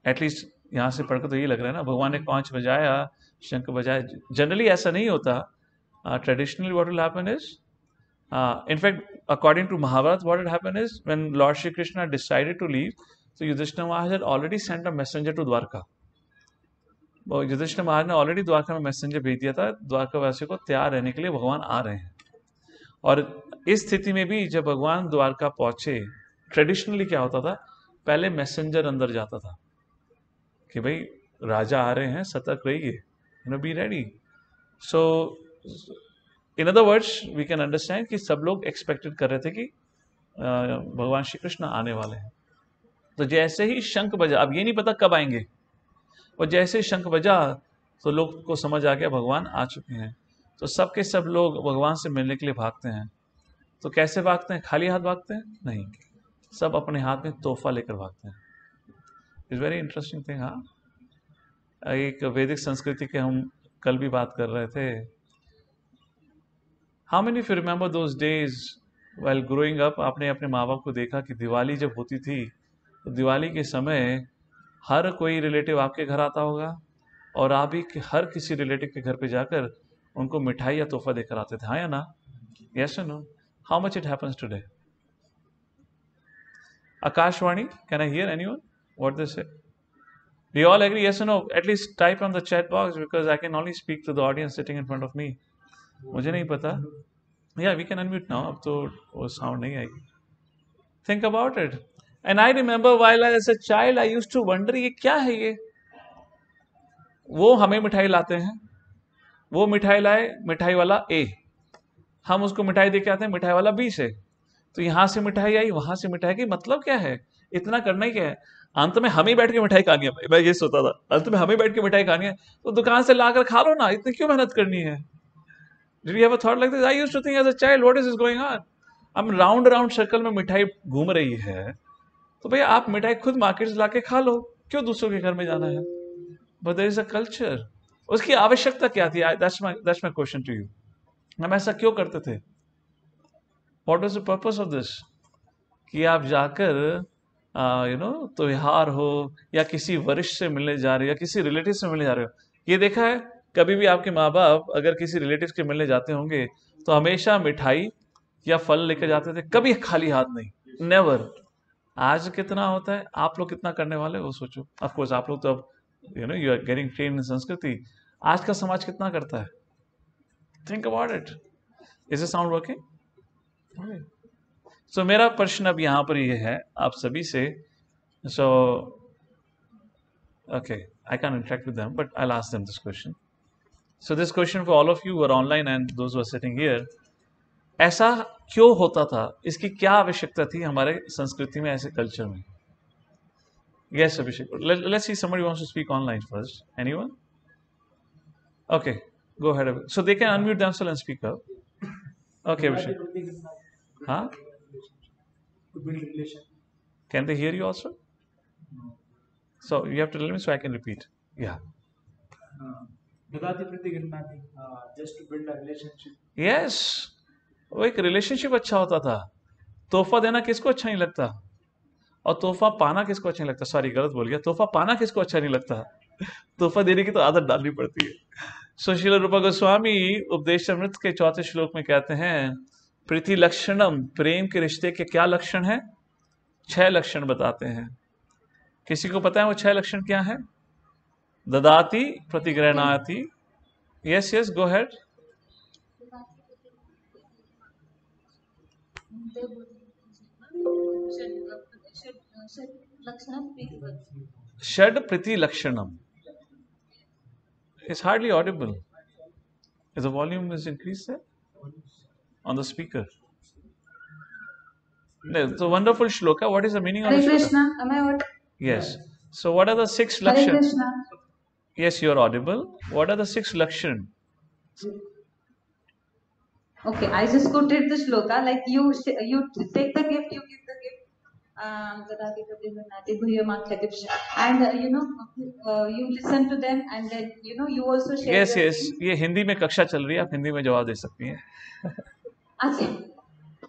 S1: एटलीस्ट यहाँ से पढ़कर तो ये लग रहा है ना, भगवान ने पांच बजाया, शंख बजाया। जनरली ऐसा नहीं होता। Traditionally what will happen is, in fact according to Mahabharata what will happen is, when lord Shri Krishna decided to leave, so Yudhishthira Maharaj had already sent a messenger to Dwarka. Yudhishthira Maharaj ने ऑलरेडी द्वारका में मैसेंजर भेज दिया था द्वारका वासियों को तैयार रहने के लिए, भगवान आ रहे हैं। और इस स्थिति में भी जब भगवान द्वारका पहुंचे, ट्रेडिशनली क्या होता था, पहले मैसेंजर अंदर जाता था कि भाई राजा आ रहे हैं, सतर्क रहिए, be ready. So in other words we can understand कि सब लोग एक्सपेक्टेड कर रहे थे कि भगवान श्री कृष्ण आने वाले हैं। तो जैसे ही शंख बजा, अब ये नहीं पता कब आएंगे, और जैसे ही शंख बजा तो लोग को समझ आ गया भगवान आ चुके हैं। तो सब के सब लोग भगवान से मिलने के लिए भागते हैं। तो कैसे भागते हैं? खाली हाथ भागते हैं? नहीं, सब अपने हाथ में तोहफा लेकर भागते हैं। It's very interesting thing. हाँ, एक वैदिक संस्कृति के हम कल भी बात कर रहे थे। How many of you remember those days while growing up? आपने अपने माँ बाप को देखा कि दिवाली जब होती थी तो दिवाली के समय हर कोई रिलेटिव आपके घर आता होगा और आप भी हर किसी रिलेटिव के घर पे जाकर उनको मिठाई या तोहफा देकर आते थे, हाँ या ना? यस और no? How much it happens today? Akashvani, can I hear anyone? What they say? Do you all agree? Yes or no? At least type on the chat box because I can only speak to the audience sitting in front of me. मुझे नहीं पता. Yeah, we can unmute now. अब तो वो sound नहीं आएगी. Think about it. And I remember while I as a child, I used to wonder ये क्या है ये? वो हमें मिठाई लाते हैं. वो मिठाई लाए, मिठाई वाला A. हम उसको मिठाई दे के आते हैं मिठाई वाला B से. तो यहां से मिठाई आई, वहां से मिठाई की, मतलब क्या है? इतना करना ही क्या है? अंत में हम ही बैठ के मिठाई खानी है। मैं ये सोचता था, अंत में हम ही बैठ के मिठाई खानी है, तो दुकान से लाकर खा लो ना, इतनी क्यों मेहनत करनी है? Did you ever thought like this? I used to think as a child, what is this going on? अब राउंड सर्कल में मिठाई घूम रही है, तो भैया आप मिठाई खुद मार्केट से लाके खा लो, क्यों दूसरों के घर में जाना है? But there is a culture. उसकी आवश्यकता क्या थी? That's my question to you. हम ऐसा क्यों करते थे? What was the purpose of this? कि आप जाकर त्योहार हो या किसी वरिष्ठ से मिलने जा रहे हो या किसी रिलेटिव से मिलने जा रहे हो। ये देखा है कभी भी आपके माँ बाप अगर किसी रिलेटिव के मिलने जाते होंगे तो हमेशा मिठाई या फल लेकर जाते थे, कभी खाली हाथ नहीं, नेवर। आज कितना होता है? आप लोग कितना करने वाले वो सोचो। ऑफ कोर्स आप लोग तो अब you are getting train in sanskriti. आज का समाज कितना करता है? Think about it. Is it sound working? So मेरा प्रश्न अब यहाँ पर ये है आप सभी से। So okay, I can interact with them but I will ask them this question. So this question for all of you are online and those who are sitting here. ऐसा क्यों होता था? इसकी क्या आवश्यकता थी हमारे संस्कृति में, ऐसे कल्चर में? Yes Abhishek, let's see somebody wants to speak online first. Anyone? Okay, go ahead. So they can unmute themselves and speak up. Okay, Abhishek. Huh?
S2: To build relation.
S1: Can they hear you also? So you have to tell me so I can repeat. Yeah.
S2: ददाति प्रति गृह्णाति, just to build a relationship.
S1: Yes. वो एक relationship अच्छा होता था। तोहफा देना किसको अच्छा नहीं लगता? और तोहफा पाना किसको अच्छा नहीं लगता? सॉरी, गलत बोल गया। तोहफा पाना किसको अच्छा नहीं लगता? तोहफा देने की तो आदत डालनी पड़ती है। सुशील रूपा गोस्वामी उपदेशामृत के 4 श्लोक में कहते हैं, प्रीति लक्षणम, प्रेम के रिश्ते के क्या लक्षण हैं? 6 लक्षण बताते हैं। किसी को पता है वो 6 लक्षण क्या है? ददाति प्रतिगृह्णाति। Yes yes, go head. षड प्रीति लक्षणम। It's hardly audible. Is the volume is increased there on the speaker? No, so wonderful shloka. What is the meaning of
S3: Hare
S1: the shloka?
S3: Krishna, am I audible?
S1: Yes. So what are the 6
S3: Hare
S1: lakshan?
S3: Krishna.
S1: Yes, you are audible. What are the 6 lakshan?
S3: Okay, I just quoted the shloka. Like you take the gift, you give the gift. Dadati Pratigurnati Guhyamakhyatim. And you listen to them, and then you also share.
S1: Yes,
S3: your
S1: yes.
S3: things.
S1: ये हिंदी में कक्षा चल रही है, आप हिंदी में जवाब दे सकती हैं।
S3: अच्छा,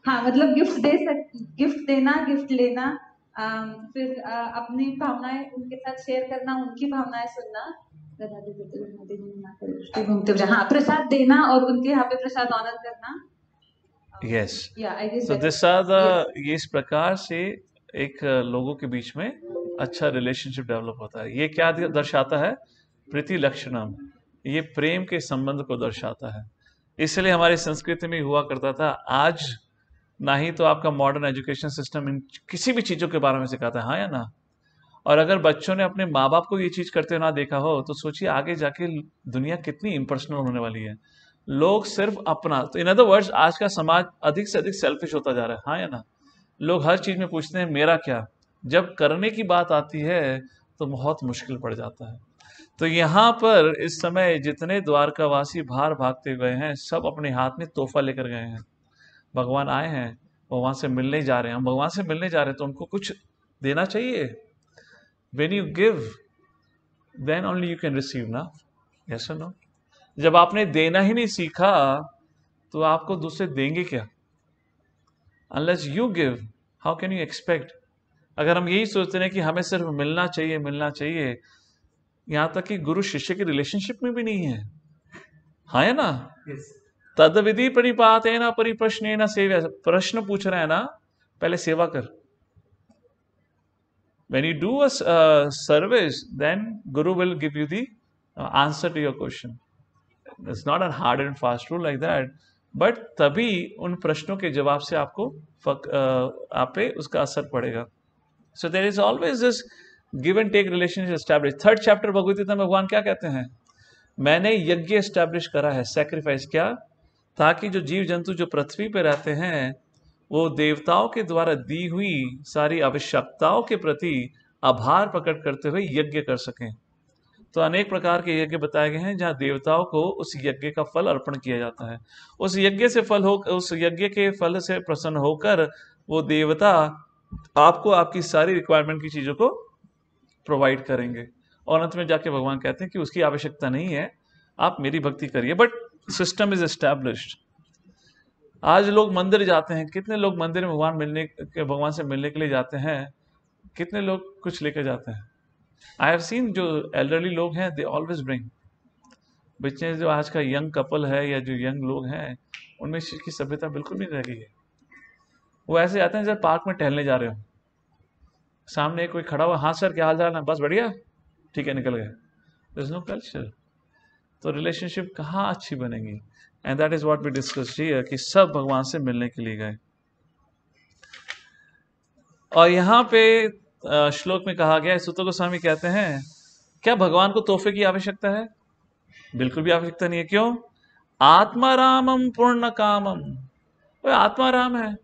S3: हाँ, मतलब गिफ्ट देना, गिफ्ट लेना, फिर अपनी भावनाएं उनके साथ शेयर करना, उनकी भावनाएं सुनना। हाँ, प्रसाद देना और उनके यहाँ पे प्रसाद ऑनर करना।
S1: Yes.
S3: Yeah, I guess
S1: So
S3: that-
S1: this are the
S3: yes.
S1: ये इस प्रकार से एक लोगों के बीच में अच्छा रिलेशनशिप डेवलप होता है। ये क्या दर्शाता है? प्रीति लक्षणम। ये प्रेम के संबंध को दर्शाता है। इसलिए हमारी संस्कृति में हुआ करता था। आज ना ही तो आपका मॉडर्न एजुकेशन सिस्टम इन किसी भी चीज़ों के बारे में सिखाता है, हाँ या ना? और अगर बच्चों ने अपने माँ बाप को ये चीज़ करते हुए ना देखा हो तो सोचिए आगे जाके दुनिया कितनी इम्पर्सनल होने वाली है। लोग सिर्फ अपना, तो इन अदर वर्ड्स आज का समाज अधिक से अधिक सेल्फिश होता जा रहा है, हाँ या ना? लोग हर चीज़ में पूछते हैं मेरा क्या, जब करने की बात आती है तो बहुत मुश्किल पड़ जाता है। तो यहाँ पर इस समय जितने द्वारकावासी बाहर भागते गए हैं, सब अपने हाथ में तोहफा लेकर गए हैं। भगवान आए हैं, भगवान से मिलने जा रहे हैं, हम भगवान से मिलने जा रहे हैं तो उनको कुछ देना चाहिए. When you give, then only you can receive ना. Yes or no? जब आपने देना ही नहीं सीखा तो आपको दूसरे देंगे क्या? Unless you give, how can you expect? अगर हम यही सोचते हैं कि हमें सिर्फ मिलना चाहिए, यहां तक कि गुरु शिष्य की रिलेशनशिप में भी नहीं है. हाँ है ना?
S2: Yes.
S1: तद विधि प्रणिपातेन परिप्रश्नेन सेव्य. प्रश्न पूछ रहा है ना, पहले सेवा कर. When you do a service, then Guru will give you the answer to your question. It's not a hard and fast rule like that, but तभी उन प्रश्नों के जवाब से आपको आप पे उसका असर पड़ेगा. So there is always this give and take relationship established. 3rd chapter Bhagavad Gita में भगवान क्या कहते हैं? मैंने यज्ञ एस्टैब्लिश करा है, सैक्रिफाइस. क्या? ताकि जो जीव जंतु जो पृथ्वी पे रहते हैं वो देवताओं के द्वारा दी हुई सारी आवश्यकताओं के प्रति आभार प्रकट करते हुए यज्ञ कर सकें. तो अनेक प्रकार के यज्ञ बताए गए हैं जहां देवताओं को उस यज्ञ का फल अर्पण किया जाता है. उस यज्ञ के फल से प्रसन्न होकर वो देवता आपको आपकी सारी रिक्वायरमेंट की चीजों को प्रोवाइड करेंगे. और अंत में जाके भगवान कहते हैं कि उसकी आवश्यकता नहीं है, आप मेरी भक्ति करिए. But system is established. आज लोग मंदिर जाते हैं, कितने लोग मंदिर में भगवान से मिलने के लिए जाते हैं, कितने लोग कुछ लेकर जाते हैं. आई हैव सीन जो एल्डरली लोग हैं, दे ऑलवेज ब्रिंग. बच्चे जो आज का यंग कपल है या जो यंग लोग हैं, उनमें इस चीज की सभ्यता बिल्कुल नहीं रह गई है. वो ऐसे जाते हैं जब पार्क में टहलने जा रहे हो, सामने कोई खड़ा हुआ, हाँ सर क्या हाल चाल है, बस बढ़िया, ठीक है, निकल गए. There is no culture. तो रिलेशनशिप कहाँ अच्छी बनेगी? And that is what we discuss here कि सब भगवान से मिलने के लिए गए. और यहाँ पे श्लोक में कहा गया है, सुत गोस्वामी कहते हैं, क्या भगवान को तोहफे की आवश्यकता है? बिल्कुल भी आवश्यकता नहीं है. क्यों? आत्मारामम पूर्ण कामम. वो आत्माराम है,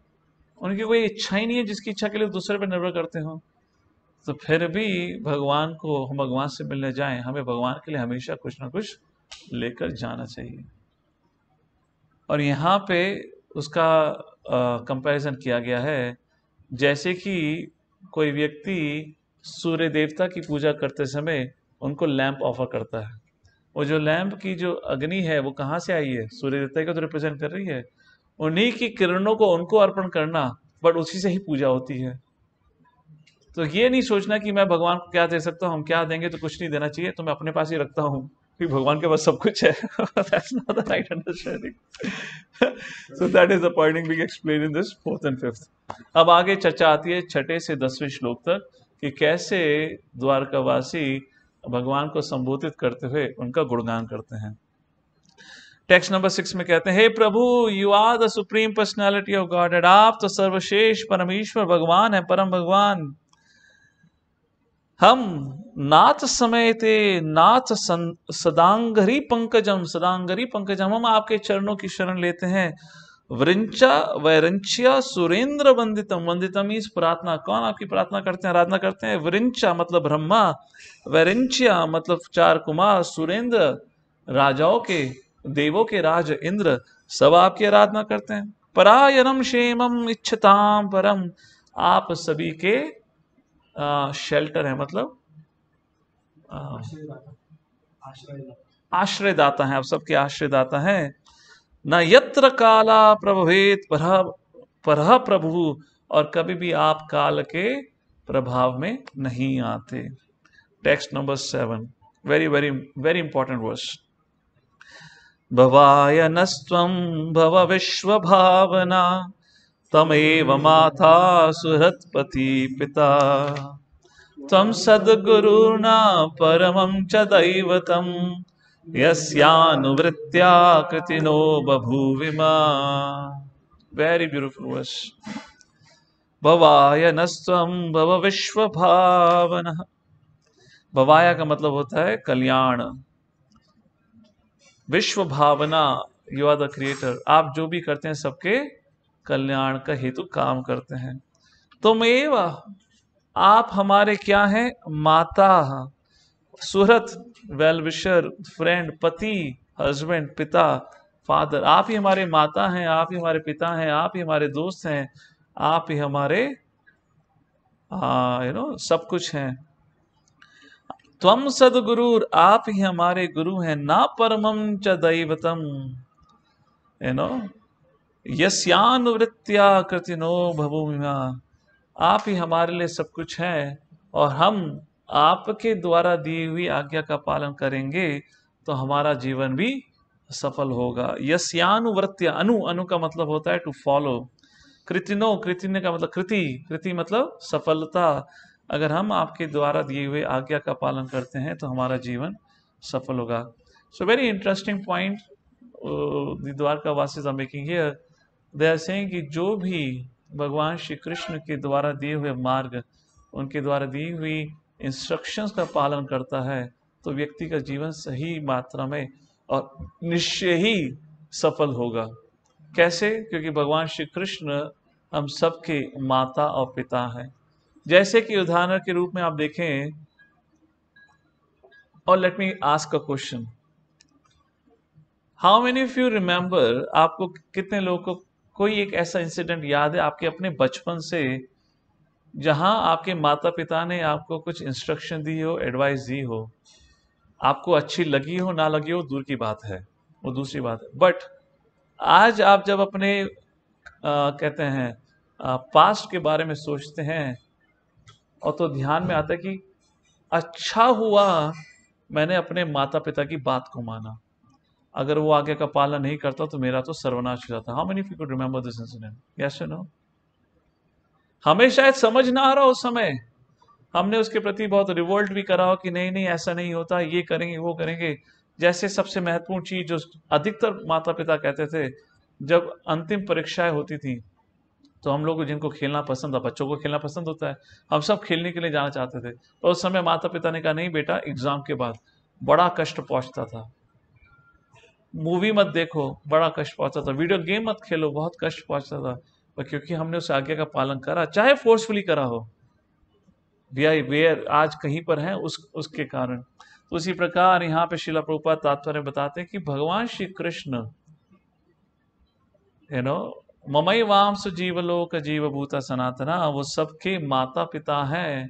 S1: उनकी कोई इच्छा ही नहीं है जिसकी इच्छा के लिए दूसरे पर निर्भर करते हो. तो फिर भी हम भगवान से मिलने जाएं, हमें भगवान के लिए हमेशा कुछ ना कुछ लेकर जाना चाहिए. और यहाँ पे उसका कंपैरिजन किया गया है, जैसे कि कोई व्यक्ति सूर्य देवता की पूजा करते समय उनको लैंप ऑफर करता है. वो जो लैंप की जो अग्नि है वो कहाँ से आई है? सूर्य देवता को तो रिप्रेजेंट कर रही है. उन्हीं की किरणों को उनको अर्पण करना, बट उसी से ही पूजा होती है. तो ये नहीं सोचना कि मैं भगवान को क्या दे सकता हूँ, हम क्या देंगे, तो कुछ नहीं देना चाहिए, तो मैं अपने पास ही रखता हूँ क्योंकि भगवान के पास सब कुछ है. That's not the right understanding. So that is the point being explained in this 4th and 5th. अब आगे चर्चा आती है 6 से 10वें श्लोक तक कि कैसे द्वारकावासी भगवान को संबोधित करते हुए उनका गुणगान करते हैं. टेक्स्ट नंबर 6 में कहते हैं, हे प्रभु, you are the supreme personality of god. आप तो सर्वश्रेष्ठ परमेश्वर भगवान है, परम भगवान. हम नाथ समयते नाथ सदांगरी पंकजम, हम आपके चरणों की शरण लेते हैं. वृंचा वैरंच्या सुरेंद्र वंदितम इस प्रार्थना. कौन आपकी प्रार्थना करते हैं, आराधना करते हैं? वृंचा मतलब ब्रह्मा, वैरंच्या मतलब 4 कुमार, सुरेंद्र राजाओं के, देवों के राज इंद्र, सब आपकी आराधना करते हैं. परायणम क्षेमम इच्छताम परम, आप सभी के शेल्टर है, मतलब आश्रयदाता हैं, आप सबके आश्रयदाता हैं. न यत्र काला प्रभवेत परह प्रभु, और कभी भी आप काल के प्रभाव में नहीं आते. Text number 7, very very very important verse. भवाय नस्त्वं भव विश्व भावना, तमेव माता सुहृत्पति पिता. त्वं सद्गुरुर्ना परमं च दैवतं, यस्यानुवृत्त्या कृतिनो बभूविमा. Very beautiful verse. भवाय नस्त्वं भव विश्व भावना. भवाया का मतलब होता है कल्याण. विश्व भावना, यू आर द क्रिएटर. आप जो भी करते हैं सबके कल्याण का हेतु काम करते हैं. तुमेव, आप हमारे क्या हैं? माता, सुहृत वेल विशर, फ्रेंड, पति हस्बैंड, पिता फादर, आप ही हमारे माता हैं, आप ही हमारे पिता हैं, आप ही हमारे दोस्त हैं, आप ही हमारे सब कुछ हैं। त्वम सदगुरुर, आप ही हमारे गुरु हैं, ना परमम च दैवतम, यू नो यस्यानुवृत्त्या कृतिनो भवुमिमा, आप ही हमारे लिए सब कुछ है और हम आपके द्वारा दी हुई आज्ञा का पालन करेंगे तो हमारा जीवन भी सफल होगा। यस्यानुवृत्त्या, अनु अनु का मतलब होता है टू फॉलो, कृतिनो, कृतिने का मतलब कृति, कृति मतलब सफलता। अगर हम आपके द्वारा दिए हुए आज्ञा का पालन करते हैं तो हमारा जीवन सफल होगा। So very interesting point the Dwarka वासीज are making here. They are saying कि जो भी भगवान श्री कृष्ण के द्वारा दिए हुए मार्ग, उनके द्वारा दी हुई इंस्ट्रक्शंस का पालन करता है तो व्यक्ति का जीवन सही मात्रा में और निश्चय ही सफल होगा। कैसे? क्योंकि भगवान श्री कृष्ण हम सबके माता और पिता हैं। जैसे कि उदाहरण के रूप में आप देखें, और let me ask a question, how many of you remember, आपको कितने लोगों को कोई एक ऐसा इंसिडेंट याद है आपके अपने बचपन से जहां आपके माता पिता ने आपको कुछ इंस्ट्रक्शन दी हो, एडवाइस दी हो, आपको अच्छी लगी हो ना लगी हो दूर की बात है, वो दूसरी बात है, बट आज आप जब अपने कहते हैं पास्ट के बारे में सोचते हैं और तो ध्यान में आता है कि अच्छा हुआ मैंने अपने माता पिता की बात को माना, अगर वो आगे का पालन नहीं करता तो मेरा तो सर्वनाश हो जाता। How many of you could remember this incident? Yes और नो? हमें शायद समझ ना आ रहा उस समय, हमने उसके प्रति बहुत रिवोल्ट भी करा हो कि नहीं नहीं ऐसा नहीं होता, ये करेंगे वो करेंगे। जैसे सबसे महत्वपूर्ण चीज जो अधिकतर माता पिता कहते थे, जब अंतिम परीक्षाएं होती थी तो हम लोग जिनको खेलना पसंद था, बच्चों को खेलना पसंद होता है, हम सब खेलने के लिए जाना चाहते थे, तो उस समय माता पिता ने कहा नहीं बेटा, एग्जाम के बाद बड़ा कष्ट पहुंचता था, मूवी मत देखो, बड़ा कष्ट पहुंचता था, वीडियो गेम मत खेलो, बहुत कष्ट पहुंचता था। पर क्योंकि हमने उस आज्ञा का पालन करा, चाहे फोर्सफुली करा हो, वे आज कहीं पर हैं उसके कारण। तो उसी प्रकार यहाँ पे श्रीला प्रभुपाद तात्पर्य बताते हैं कि भगवान श्री कृष्ण ममई वांस जीवलोक जीवभूता सनातना, वो सबके माता पिता हैं,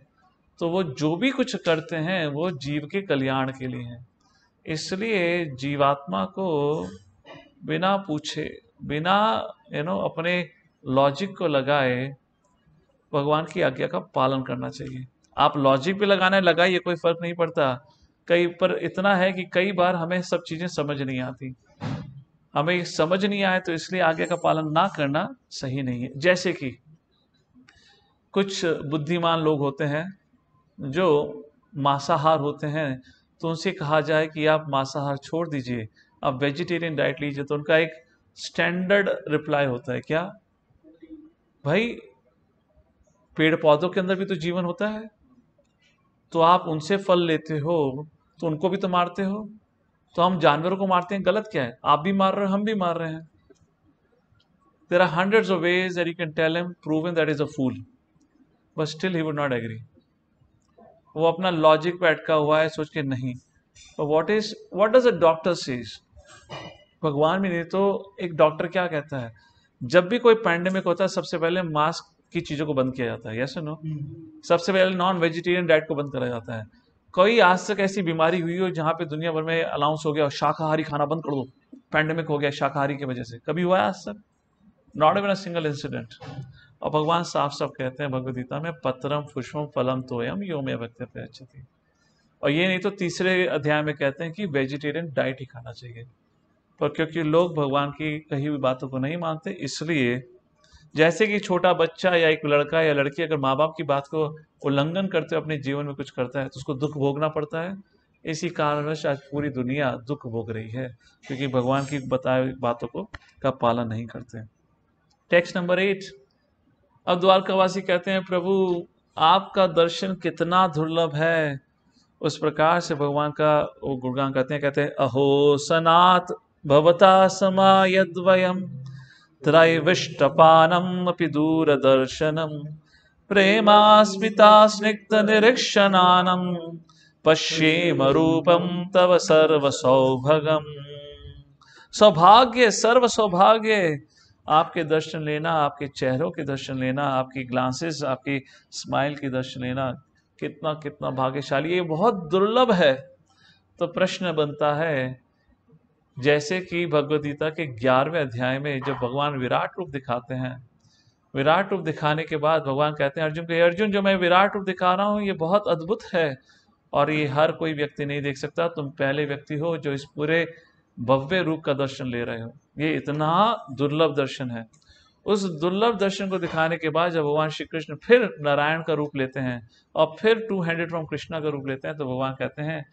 S1: तो वो जो भी कुछ करते हैं वो जीव के कल्याण के लिए है। इसलिए जीवात्मा को बिना पूछे, बिना अपने लॉजिक को लगाए भगवान की आज्ञा का पालन करना चाहिए। आप लॉजिक भी लगाना है, लगाइए, कोई फर्क नहीं पड़ता। कई पर इतना है कि कई बार हमें सब चीजें समझ नहीं आती, हमें समझ नहीं आए तो इसलिए आज्ञा का पालन ना करना सही नहीं है। जैसे कि कुछ बुद्धिमान लोग होते हैं जो मांसाहार होते हैं, तो उनसे कहा जाए कि आप मांसाहार छोड़ दीजिए, आप वेजिटेरियन डाइट लीजिए, तो उनका एक स्टैंडर्ड रिप्लाई होता है, क्या भाई पेड़ पौधों के अंदर भी तो जीवन होता है, तो आप उनसे फल लेते हो तो उनको भी तो मारते हो, तो हम जानवरों को मारते हैं, गलत क्या है? आप भी मार रहे हो, हम भी मार रहे हैं। There are hundreds of ways that you can tell him, proven that is a fool, but still he would not agree. वो अपना लॉजिक पे अटका हुआ है, सोच के नहीं। what does a doctor says? भगवान भी नहीं तो एक डॉक्टर क्या कहता है? जब भी कोई पैंडेमिक होता है सबसे पहले मास्क की चीजों को बंद किया जाता है, यस और नो? सबसे पहले नॉन वेजिटेरियन डाइट को बंद करा जाता है। कोई आज तक ऐसी बीमारी हुई हो जहां पे दुनिया भर में अनाउंस हो गया शाकाहारी खाना बंद कर दो, पैंडेमिक हो गया शाकाहारी की वजह से? कभी हुआ है आज तक? Not even a single incident. और भगवान साफ साफ कहते हैं भगवद गीता में, पत्रम पुष्पम फलम तोयम यो मे भक्त्या प्रयच्छति। और ये नहीं तो तीसरे अध्याय में कहते हैं कि वेजिटेरियन डाइट ही खाना चाहिए। पर क्योंकि लोग भगवान की कही हुई बातों को नहीं मानते, इसलिए जैसे कि छोटा बच्चा या एक लड़का या लड़की अगर माँ बाप की बात को उल्लंघन करते हुए अपने जीवन में कुछ करता है तो उसको दुख भोगना पड़ता है। इसी कारणवश आज पूरी दुनिया दुख भोग रही है, क्योंकि भगवान की बताई हुई बातों को का पालन नहीं करते। Text number 8। अब द्वारकावासी कहते हैं, प्रभु आपका दर्शन कितना दुर्लभ है। उस प्रकार से भगवान का वो गुणगान कहते हैं अहो सनात भवता समायद्वयम् त्रैविष्टपानम् अपि दूरदर्शनम् प्रेमास्मिता स्निग्ध निरीक्षणानम् पश्येम रूपम् तव सर्व सौभगम्। सौभाग्य, सर्व सौभाग्य, आपके दर्शन लेना, आपके चेहरों के दर्शन लेना, आपकी ग्लांसेस, आपकी स्माइल के दर्शन लेना, कितना कितना भाग्यशाली, ये बहुत दुर्लभ है। तो प्रश्न बनता है, जैसे कि भगवद गीता के 11वें अध्याय में जब भगवान विराट रूप दिखाते हैं, विराट रूप दिखाने के बाद भगवान कहते हैं अर्जुन को, अर्जुन जो मैं विराट रूप दिखा रहा हूं ये बहुत अद्भुत है और ये हर कोई व्यक्ति नहीं देख सकता, तुम पहले व्यक्ति हो जो इस पूरे भव्य रूप का दर्शन ले रहे हो, ये इतना दुर्लभ दर्शन है। उस दुर्लभ दर्शन को दिखाने के बाद जब भगवान श्री कृष्ण फिर नारायण का रूप लेते हैं और फिर 2 हैंडेड फ्रॉम कृष्णा का रूप लेते हैं, तो भगवान कहते हैं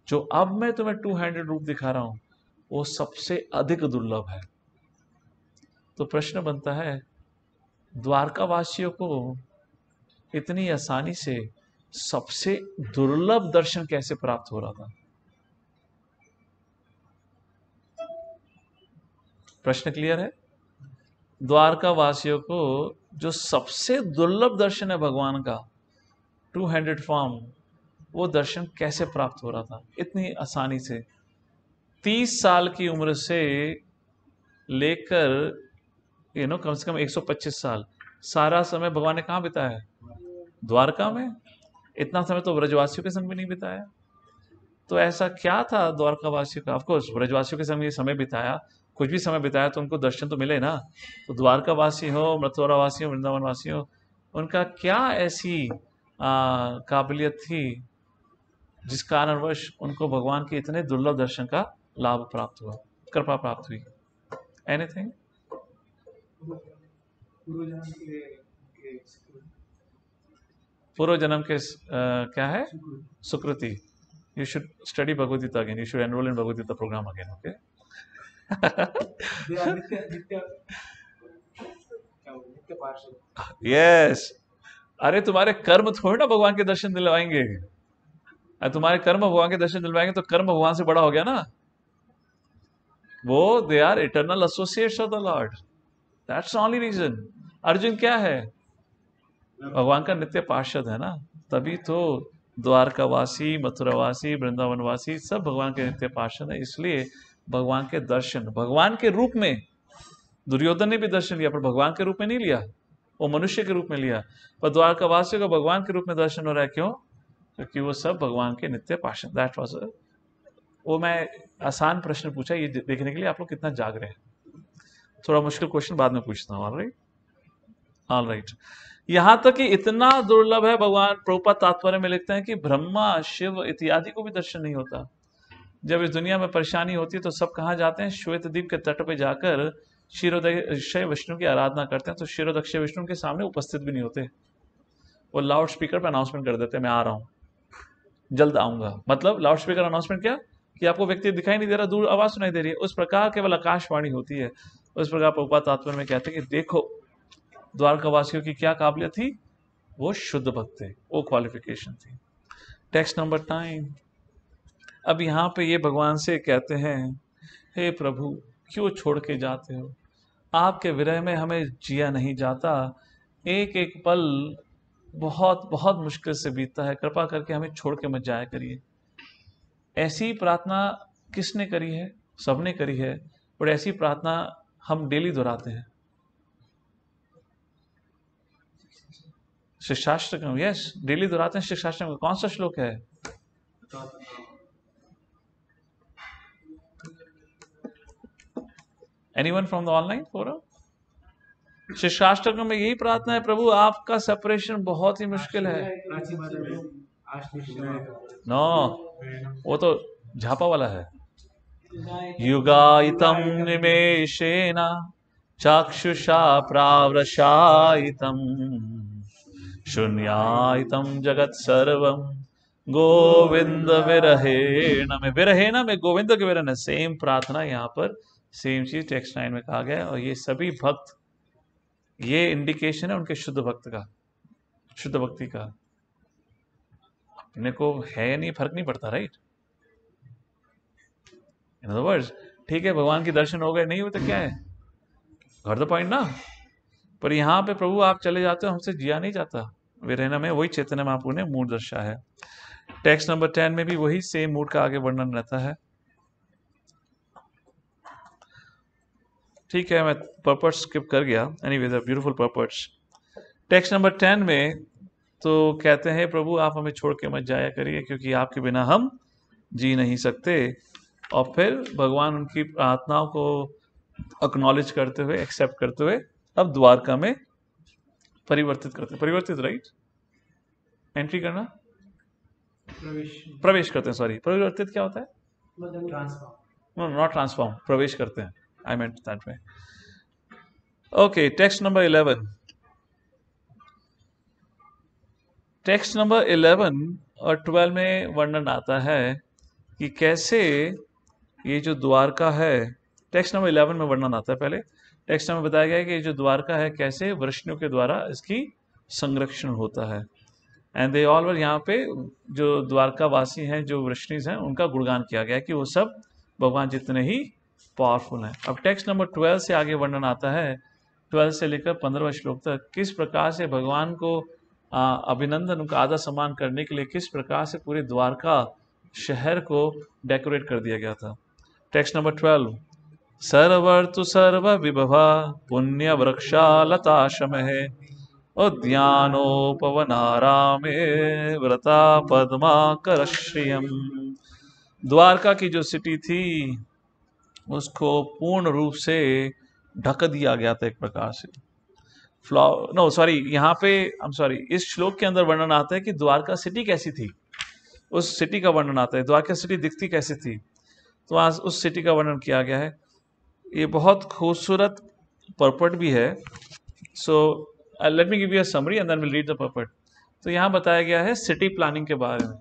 S1: जो अब मैं तुम्हें 2 हैंडेड रूप दिखा रहा हूं वो सबसे अधिक दुर्लभ है। तो प्रश्न बनता है, द्वारका वासियों को इतनी आसानी से सबसे दुर्लभ दर्शन कैसे प्राप्त हो रहा था? प्रश्न क्लियर है? द्वारका वासियों को जो सबसे दुर्लभ दर्शन है भगवान का, 2 हैंडेड फॉर्म, वो दर्शन कैसे प्राप्त हो रहा था इतनी आसानी से? 30 साल की उम्र से लेकर कम से कम 125 साल, सारा समय भगवान ने कहाँ बिताया? द्वारका में। इतना समय तो ब्रजवासियों के संग भी नहीं बिताया। तो ऐसा क्या था द्वारका वासियों का? ऑफकोर्स ब्रजवासियों के संग ये समय बिताया, कुछ भी समय बिताया तो उनको दर्शन तो मिले ना। तो द्वारका वासी हो, मथुरा वासी हो, वृंदावन वासी हो, उनका क्या ऐसी काबिलियत थी जिस कारणवश उनको भगवान के इतने दुर्लभ दर्शन का लाभ प्राप्त हुआ, कृपा प्राप्त हुई? एनीथिंग? पूर्व जन्म के क्या है? सुकृति। You should study Bhagavad Gita again, you should enroll in Bhagavad Gita program again, okay? Yes. अरे तुम्हारे कर्म थोड़ी ना भगवान के दर्शन दिलवाएंगे, तुम्हारे कर्म भगवान के दर्शन दिलवाएंगे तो कर्म भगवान से बड़ा हो गया ना। वो they are eternal associates of the lord, that's only reason. Arjun क्या है? भगवान का नित्य पार्षद है ना, तभी तो द्वारकावासी, मथुरावासी, वृंदावनवासी सब भगवान के नित्य पार्षद है। इसलिए भगवान के दर्शन भगवान के रूप में, दुर्योधन ने भी दर्शन लिया पर भगवान के रूप में नहीं लिया, वो मनुष्य के रूप में लिया, पर द्वारकावासियों को भगवान के रूप में दर्शन हो रहा है। क्यों? क्योंकि वो सब भगवान के नित्य पार्षद। दैट वाज वो मैं आसान प्रश्न पूछा ये देखने के लिए आप लोग कितना जाग रहे हैं। थोड़ा मुश्किल क्वेश्चन बाद में पूछता हूँ। All right. यहां तक कि इतना दुर्लभ है, भगवान प्रभुपाद तात्पर्य में लिखते हैं कि ब्रह्मा, शिव इत्यादि को भी दर्शन नहीं होता। जब इस दुनिया में परेशानी होती है तो सब कहाँ जाते हैं? श्वेत द्वीप के तट पे जाकर क्षीरोदक्षय विष्णु की आराधना करते हैं। तो क्षीरोदक्षय विष्णु के सामने उपस्थित भी नहीं होते, वो लाउड स्पीकर पर अनाउंसमेंट कर देते हैं, मैं आ रहा हूँ, जल्द आऊंगा। मतलब लाउड स्पीकर अनाउंसमेंट क्या कि आपको व्यक्ति दिखाई नहीं दे रहा, दूर आवाज सुनाई दे रही है, उस प्रकार केवल आकाशवाणी होती है। उस प्रकार प्रभुपाद तात्पर्य में कहते हैं कि देखो द्वारकावासियों की क्या काबिलियत थी, वो शुद्ध भक्त थे, वो क्वालिफिकेशन थी। Text number 9। अब यहाँ पे ये भगवान से कहते हैं, हे प्रभु क्यों छोड़ के जाते हो? आपके विरह में हमें जिया नहीं जाता, एक एक पल बहुत बहुत मुश्किल से बीतता है, कृपा करके हमें छोड़ के मत जाया करिए। ऐसी प्रार्थना किसने करी है? सबने करी है, और ऐसी प्रार्थना हम डेली दोहराते हैं। शिक्षास्त्र का, यस, डेली दोहराते हैं शिक्षास्त्र का। कौन सा श्लोक है? Anyone from the online forum? शिक्षाष्टक में यही प्रार्थना है, प्रभु आपका सेपरेशन बहुत ही मुश्किल है। नो, वो तो झापा वाला है। युगायितम निमेषेण चाक्षुषा प्रावृशायितम शून्यायितम जगत सर्वम गोविंद विरहेण में। विरहेण में गोविंद के विरह, सेम प्रार्थना यहाँ पर, सेम चीज टेक्स्ट 9 में कहा गया है। और ये सभी भक्त, ये इंडिकेशन है उनके शुद्ध भक्त का, शुद्ध भक्ति का। अपने को है नहीं, फर्क नहीं पड़ता, राइट? इन अदर वर्ड्स, ठीक है भगवान के दर्शन हो गए, नहीं हुए तो क्या है, गॉट द पॉइंट ना। पर यहाँ पे प्रभु आप चले जाते हो, हमसे जिया नहीं जाता। विरहना में वही चैतन्य महाप्रभु ने मूड दर्शा है। टेक्स्ट नंबर 10 में भी वही सेम मूड का आगे वर्णन रहता है। ठीक है, मैं पर्पट स्किप कर गया। Anyways beautiful purports. Text number 10 में तो कहते हैं प्रभु आप हमें छोड़ के मत जाया करिए क्योंकि आपके बिना हम जी नहीं सकते। और फिर भगवान उनकी प्रार्थनाओं को एक्नॉलेज करते हुए, एक्सेप्ट करते हुए अब द्वारका में परिवर्तित राइट, एंट्री करना, प्रवेश करते हैं। सॉरी, परिवर्तित क्या होता है?
S2: मतलब ट्रांसफॉर्म,
S1: नो नॉट ट्रांसफॉर्म, प्रवेश करते हैं। I meant that way. Okay, text number 11। Text number 11 और 12 में वर्णन आता है कि कैसे ये जो द्वारका है, टेक्स्ट नंबर 11 में वर्णन आता है। पहले टेक्स्ट में बताया गया है कि ये जो द्वारका है कैसे वृष्णियों के द्वारा इसकी संरक्षण होता है। एंड दे ऑल वर, यहाँ पे जो द्वारका वासी हैं, जो वृष्णिज हैं, उनका गुणगान किया गया है कि वो सब भगवान जितने ही पावरफुल हैं। अब टेक्स्ट नंबर 12 से आगे वर्णन आता है, 12 से लेकर 15वें श्लोक तक, किस प्रकार से भगवान को अभिनंदन, उनका आदर सम्मान करने के लिए किस प्रकार से पूरे द्वारका शहर को डेकोरेट कर दिया गया था। Text number 12। सर्वर्तु सर्व विभवा पुण्य वृक्षालताशमहे उद्यानोपवनारामे व्रता पद्माकरश्रियम। द्वारका की जो सिटी थी उसको पूर्ण रूप से ढक दिया गया था एक प्रकार से। यहाँ पे इस श्लोक के अंदर वर्णन आता है कि द्वारका सिटी कैसी थी, उस सिटी का वर्णन आता है। द्वारका सिटी दिखती कैसी थी, तो आज उस सिटी का वर्णन किया गया है। ये बहुत खूबसूरत पर्पट भी है। So let me give you a summary and then will read the purport. तो यहाँ बताया गया है सिटी प्लानिंग के बारे में।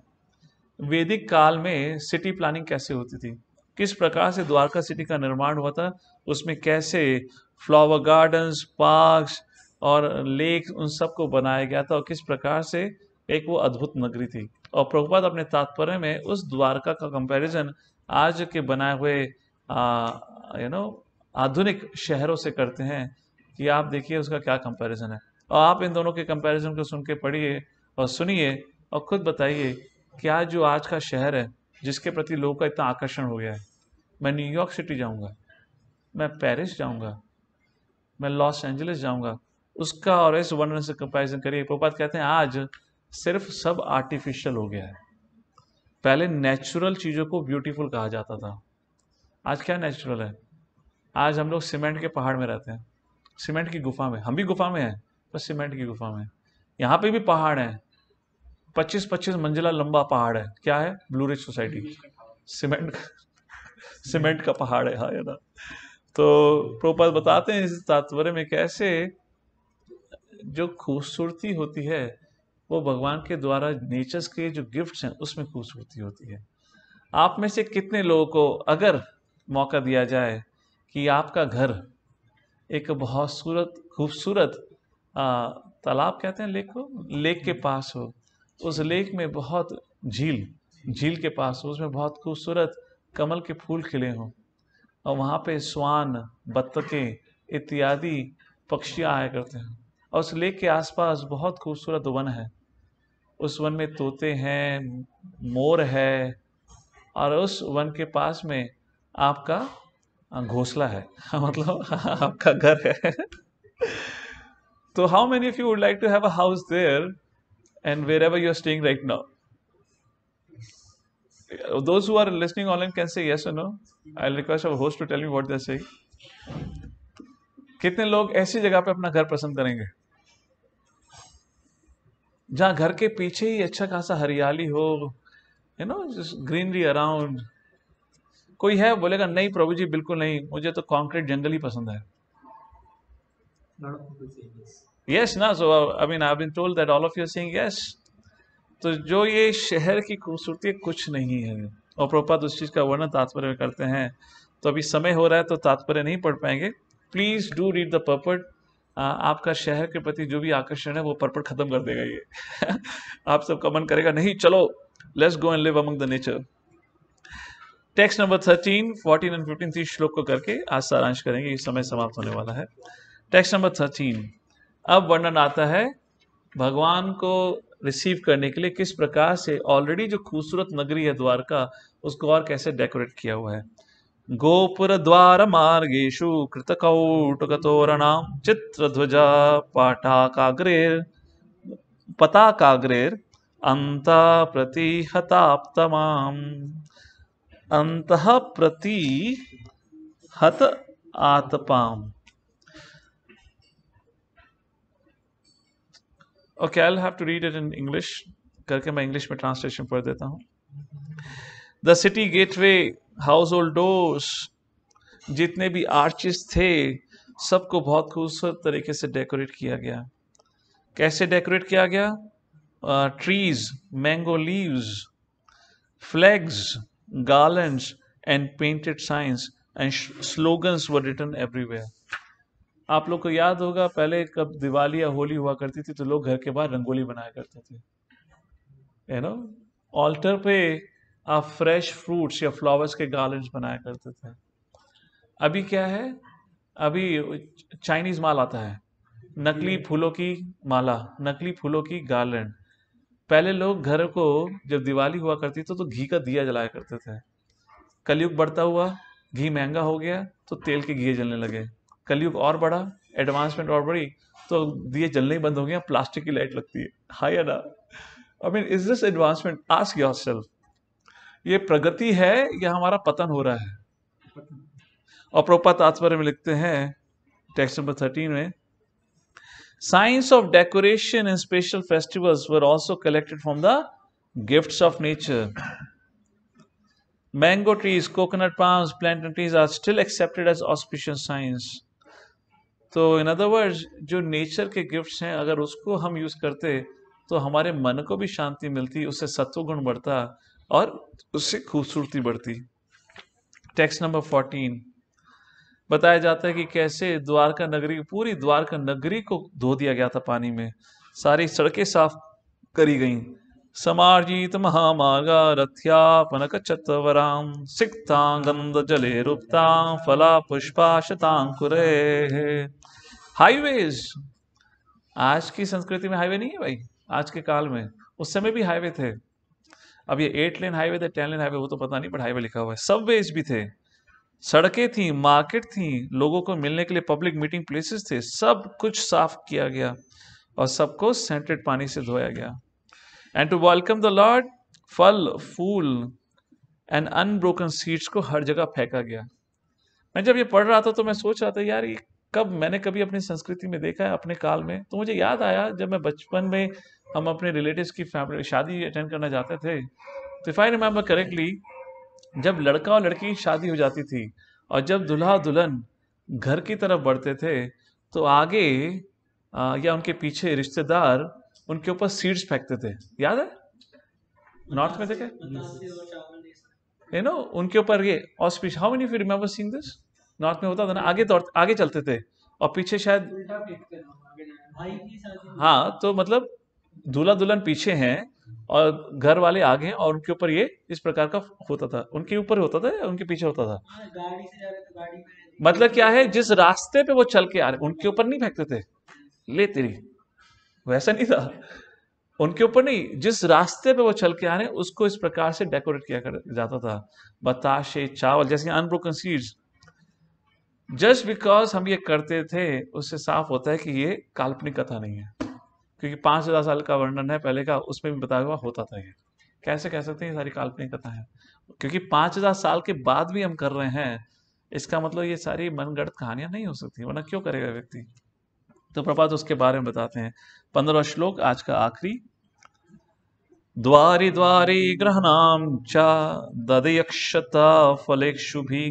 S1: वैदिक काल में सिटी प्लानिंग कैसे होती थी, किस प्रकार से द्वारका सिटी का निर्माण हुआ था, उसमें कैसे फ्लावर गार्डन्स, पार्क्स और लेक, उन सबको बनाया गया था, और किस प्रकार से एक वो अद्भुत नगरी थी। और प्रभुपाद अपने तात्पर्य में उस द्वारका का कंपैरिजन आज के बनाए हुए आधुनिक शहरों से करते हैं कि आप देखिए उसका क्या कंपैरिजन है। और आप इन दोनों के कंपैरिजन को सुन के पढ़िए और सुनिए और खुद बताइए क्या जो आज का शहर है जिसके प्रति लोगों का इतना आकर्षण हो गया है, मैं न्यूयॉर्क सिटी जाऊंगा, मैं पेरिस जाऊंगा, मैं लॉस एंजलिस जाऊंगा, उसका और इस वर्णन से कंपैरिजन करिए। प्रभुपाद कहते हैं आज सिर्फ सब आर्टिफिशियल हो गया है। पहले नेचुरल चीज़ों को ब्यूटीफुल कहा जाता था, आज क्या नेचुरल है? आज हम लोग सीमेंट के पहाड़ में रहते हैं, सीमेंट की गुफा में। हम भी गुफा में हैं, पर सीमेंट की गुफा में। यहाँ पे भी पहाड़ है, 25-25 मंजिला लंबा पहाड़ है। क्या है? ब्लू रिज सोसाइटी, सीमेंट का पहाड़ है। हाँ, है ना। तो प्रभुपाद बताते हैं इस तात्पर्य में कैसे जो खूबसूरती होती है वो भगवान के द्वारा नेचर्स के जो गिफ्ट्स हैं उसमें खूबसूरती होती है। आप में से कितने लोगों को अगर मौका दिया जाए कि आपका घर एक बहुत खूबसूरत तालाब, कहते हैं लेक को, लेक के पास हो, उस लेक में बहुत झील के पास हो, उसमें बहुत खूबसूरत कमल के फूल खिले हों, और वहाँ पे स्वान, बत्तखें इत्यादि पक्षियाँ आया करते हैं, और उस लेक के आसपास बहुत खूबसूरत वन है, उस वन में तोते हैं, मोर है, और उस वन के पास में आपका घोंसला है मतलब आपका घर है। तो how many of you would like to have a house there and wherever you are staying right now? Those who are listening online can say yes or no. I'll request our host to tell me what they're saying. कितने लोग ऐसी जगह पे अपना घर पसंद करेंगे जहां घर के पीछे ही अच्छा खासा हरियाली हो, ग्रीनरी अराउंड? कोई है बोलेगा नहीं प्रभु जी बिल्कुल नहीं, मुझे तो कंक्रीट जंगल ही पसंद है। यस ना, so I mean I have been told that all of you are saying yes. तो जो ये शहर की खूबसूरती कुछ नहीं है, और प्रभुपाद उस चीज का वर्णन तात्पर्य में करते हैं। तो अभी समय हो रहा है तो तात्पर्य नहीं पढ़ पाएंगे। Please do read the पर्पट। आपका शहर के प्रति जो भी आकर्षण है वो पर्पट खत्म कर देगा ये आप सबका मन करेगा नहीं चलो let's go and live among the nature. Text number 13, 14 and 15 30 श्लोक को करके आज सारांश करेंगे, ये समय समाप्त होने वाला है। टेक्स्ट नंबर 13, अब वर्णन आता है भगवान को रिसीव करने के लिए किस प्रकार से ऑलरेडी जो खूबसूरत नगरी है द्वारका, उसको और कैसे डेकोरेट किया हुआ है। गोपुर द्वार मार्गेषु कृतकौटुकतोरणां चित्रध्वजा पाटाकाग्रेर पताकाग्रेर अन्तः प्रतिहताप्तमाम् अन्तः प्रतिहत आतपाम. Okay, I'll have to read it in English. करके मैं इंग्लिश में ट्रांसलेशन पढ़ देता हूँ. The city gateway, house hold doors, जितने भी आर्चेस थे सबको बहुत खूबसूरत तरीके से डेकोरेट किया गया. कैसे डेकोरेट किया गया? Trees, mango leaves, flags, garlands and painted signs and slogans were written everywhere. आप लोग को याद होगा पहले कब दिवाली या होली हुआ करती थी तो लोग घर के बाहर रंगोली बनाया करते थे, यू नो, ऑल्टर पे आप फ्रेश फ्रूट्स या फ्लावर्स के गार्लैंड्स बनाया करते थे. अभी क्या है? अभी चाइनीज माल आता है, नकली फूलों की माला, नकली फूलों की गार्लैंड. पहले लोग घर को जब दिवाली हुआ करती तो घी का दिया जलाया करते थे. कलयुग बढ़ता हुआ, घी महंगा हो गया तो तेल के दिए जलने लगे. कलयुग और बढ़ा, एडवांसमेंट और बढ़ी तो दिए जलने ही बंद हो गए, प्लास्टिक की लाइट लगती है. हाय ना, I mean is this advancement? Ask yourself, ये प्रगति है या हमारा पतन हो रहा है? और प्रभुपाद तात्पर्य में लिखते हैं टेक्स्ट नंबर 13 में, signs of decoration in special festivals were also collected from the gifts of nature. Mango trees, coconut palms, plantain trees are still accepted as auspicious signs. तो इन अदर वर्ड्स जो नेचर के gifts हैं अगर उसको हम use करते तो हमारे मन को भी शांति मिलती, उससे सत्व गुण बढ़ता और उससे खूबसूरती बढ़ती. टेक्स्ट नंबर 14 बताया जाता है कि कैसे द्वारका नगरी, पूरी द्वारका नगरी को धो दिया गया था पानी में, सारी सड़कें साफ करी गईं. समार्जित महामार्गा रथ्यापनक चतवराम सिक्तांगंद जले रूपतां फला पुष्पाशतांकुरे. हाईवेज, आज की संस्कृति में हाईवे नहीं है भाई, आज के काल में, उस समय भी हाईवे थे. अब ये 8 लेन हाईवे थे, 10 लेन हाईवे वो तो पता नहीं, बट हाईवे लिखा हुआ है. सबवेज भी थे, सड़कें थी, मार्केट थी, लोगों को मिलने के लिए पब्लिक मीटिंग प्लेसेस थे, सब कुछ साफ किया गया और सबको सेंटेड पानी से धोया गया. And to welcome the lord, फल, फूल एंड अनब्रोकन सीड्स को हर जगह फेंका गया. मैं जब ये पढ़ रहा था तो मैं सोच रहा था यार ये कब मैंने कभी अपनी संस्कृति में देखा है अपने काल में. तो मुझे याद आया जब मैं बचपन में हम अपने रिलेटिव्स की फैमिली शादी अटेंड करना जाते थे, तो इफ आई रिमेम्बर करेक्टली, जब लड़का और लड़की की शादी हो जाती थी और जब दुल्हा दुल्हन घर की तरफ बढ़ते थे तो आगे या उनके पीछे रिश्तेदार उनके ऊपर सीड्स फेंकते थे. याद है? नॉर्थ में देखे, यू नो, उनके ऊपर ये ऑस्पिश. How many of you remember seeing this? North में होता था ना, आगे चलते थे और पीछे शायद,
S2: उल्टा फेंकते रहो, आगे जाना। भाई की शादी में
S1: हाँ, तो मतलब दूल्हा दुल्हन पीछे हैं और घर वाले आगे हैं और उनके ऊपर ये इस प्रकार का होता था. उनके ऊपर होता था या उनके पीछे होता था?
S2: हाँ, गाड़ी से जा रहे तो गाड़ी में
S1: मतलब क्या है, जिस रास्ते पे वो चल के आ रहे उनके ऊपर नहीं फेंकते थे. ले तेरी, वैसा नहीं था. उनके ऊपर नहीं, जिस रास्ते पे वो चल के आ रहे हैं उसको इस प्रकार से डेकोरेट किया जाता था. बताशे, चावल जैसे अनब्रोकन सीड्स. जस्ट बिकॉज हम ये करते थे उससे साफ होता है कि ये काल्पनिक कथा नहीं है, क्योंकि 5000 साल का वर्णन है पहले का, उसमें भी बताया हुआ होता था. ये कैसे कह सकते हैं ये सारी काल्पनिक कथा है? क्योंकि 5000 साल के बाद भी हम कर रहे हैं, इसका मतलब ये सारी मनगढ़ंत कहानियां नहीं हो सकती, वरना क्यों करेगा व्यक्ति. तो प्रभात उसके बारे में बताते हैं. 15वां श्लोक आज का आखिरी. द्वारि द्वारि ग्रहणाम च ददयक्षता फलेक्षुभि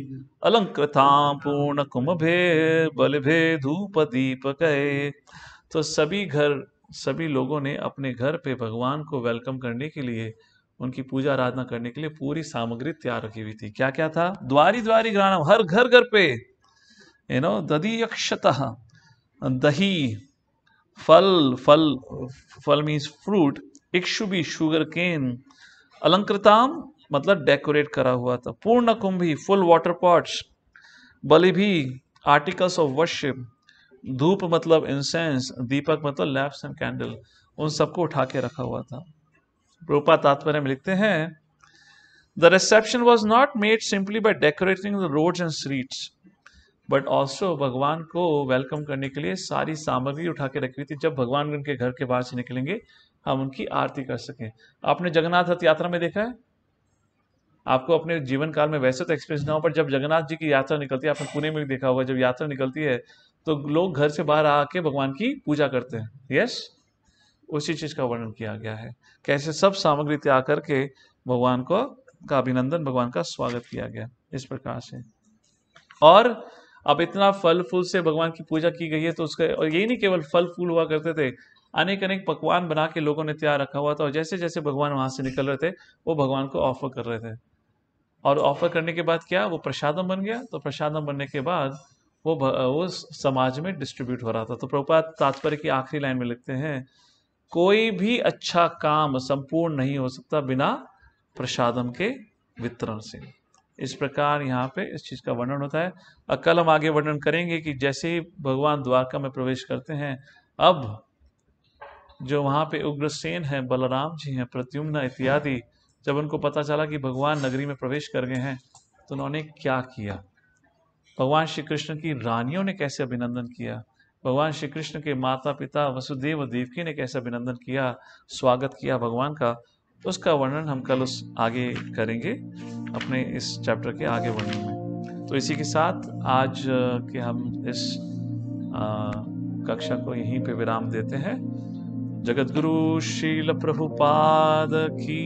S1: अलंकृतां पूर्ण कुंभे बलभे धूप दीपकै. तो सभी लोगों ने अपने घर पे भगवान को वेलकम करने के लिए, उनकी पूजा आराधना करने के लिए पूरी सामग्री तैयार रखी हुई थी. क्या क्या था? द्वारि द्वारि ग्रहणाम, हर घर घर पे, यू नो, ददयक्षतः, दही, फल मीन्स फ्रूट, इक्षुभी शुगर केन, अलंकृताम मतलब डेकोरेट करा हुआ था, पूर्ण कुंभी फुल वाटर पॉट्स, बलिभी आर्टिकल्स ऑफ वर्शिप, धूप मतलब इंसेंस, दीपक मतलब लैम्प्स एंड कैंडल, उन सबको उठा के रखा हुआ था. प्रभुपाद तात्पर्य में लिखते हैं, The reception was not made simply by decorating the roads and streets, but also भगवान को वेलकम करने के लिए सारी सामग्री उठा के रखी थी, जब भगवान उनके घर के बाहर से निकलेंगे हम उनकी आरती कर सकें। आपने जगन्नाथ रथ यात्रा में देखा है? आपको अपने जीवन काल में वैसे तो एक्सपीरियंस ना हो, पर जब जगन्नाथ जी की यात्रा निकलती है, आपने पुणे में भी देखा होगा, जब यात्रा निकलती है तो लोग घर से बाहर आके भगवान की पूजा करते हैं। यस, उसी चीज का वर्णन किया गया है, कैसे सब सामग्री त्याग करके भगवान को का अभिनंदन, भगवान का स्वागत किया गया इस प्रकार से। और अब इतना फल फूल से भगवान की पूजा की गई है, तो उसका, और यही नहीं केवल फल फूल हुआ करते थे, अनेक अनेक पकवान बना के लोगों ने तैयार रखा हुआ था, और जैसे जैसे भगवान वहां से निकल रहे थे वो भगवान को ऑफर कर रहे थे। और ऑफर करने के बाद क्या, वो प्रसादम बन गया। तो प्रसादम बनने के बाद वो समाज में डिस्ट्रीब्यूट हो रहा था। तो प्रभुपाद तात्पर्य की आखिरी लाइन में लिखते हैं, कोई भी अच्छा काम संपूर्ण नहीं हो सकता बिना प्रसादम के वितरण से। इस प्रकार यहाँ पे इस चीज का वर्णन होता है। और कल हम आगे वर्णन करेंगे कि जैसे ही भगवान द्वारका में प्रवेश करते हैं, अब जो वहां पे उग्रसेन है, बलराम जी हैं, प्रद्युम्न इत्यादि, जब उनको पता चला कि भगवान नगरी में प्रवेश कर गए हैं, तो उन्होंने क्या किया, भगवान श्री कृष्ण की रानियों ने कैसे अभिनंदन किया, भगवान श्री कृष्ण के माता पिता वसुदेव देवकी ने कैसे अभिनंदन किया, स्वागत किया भगवान का, उसका वर्णन हम कल उस आगे करेंगे अपने इस चैप्टर के आगे वर्णन में। तो इसी के साथ आज के हम इस कक्षा को यहीं पे विराम देते हैं। जगतगुरु श्रील प्रभुपाद की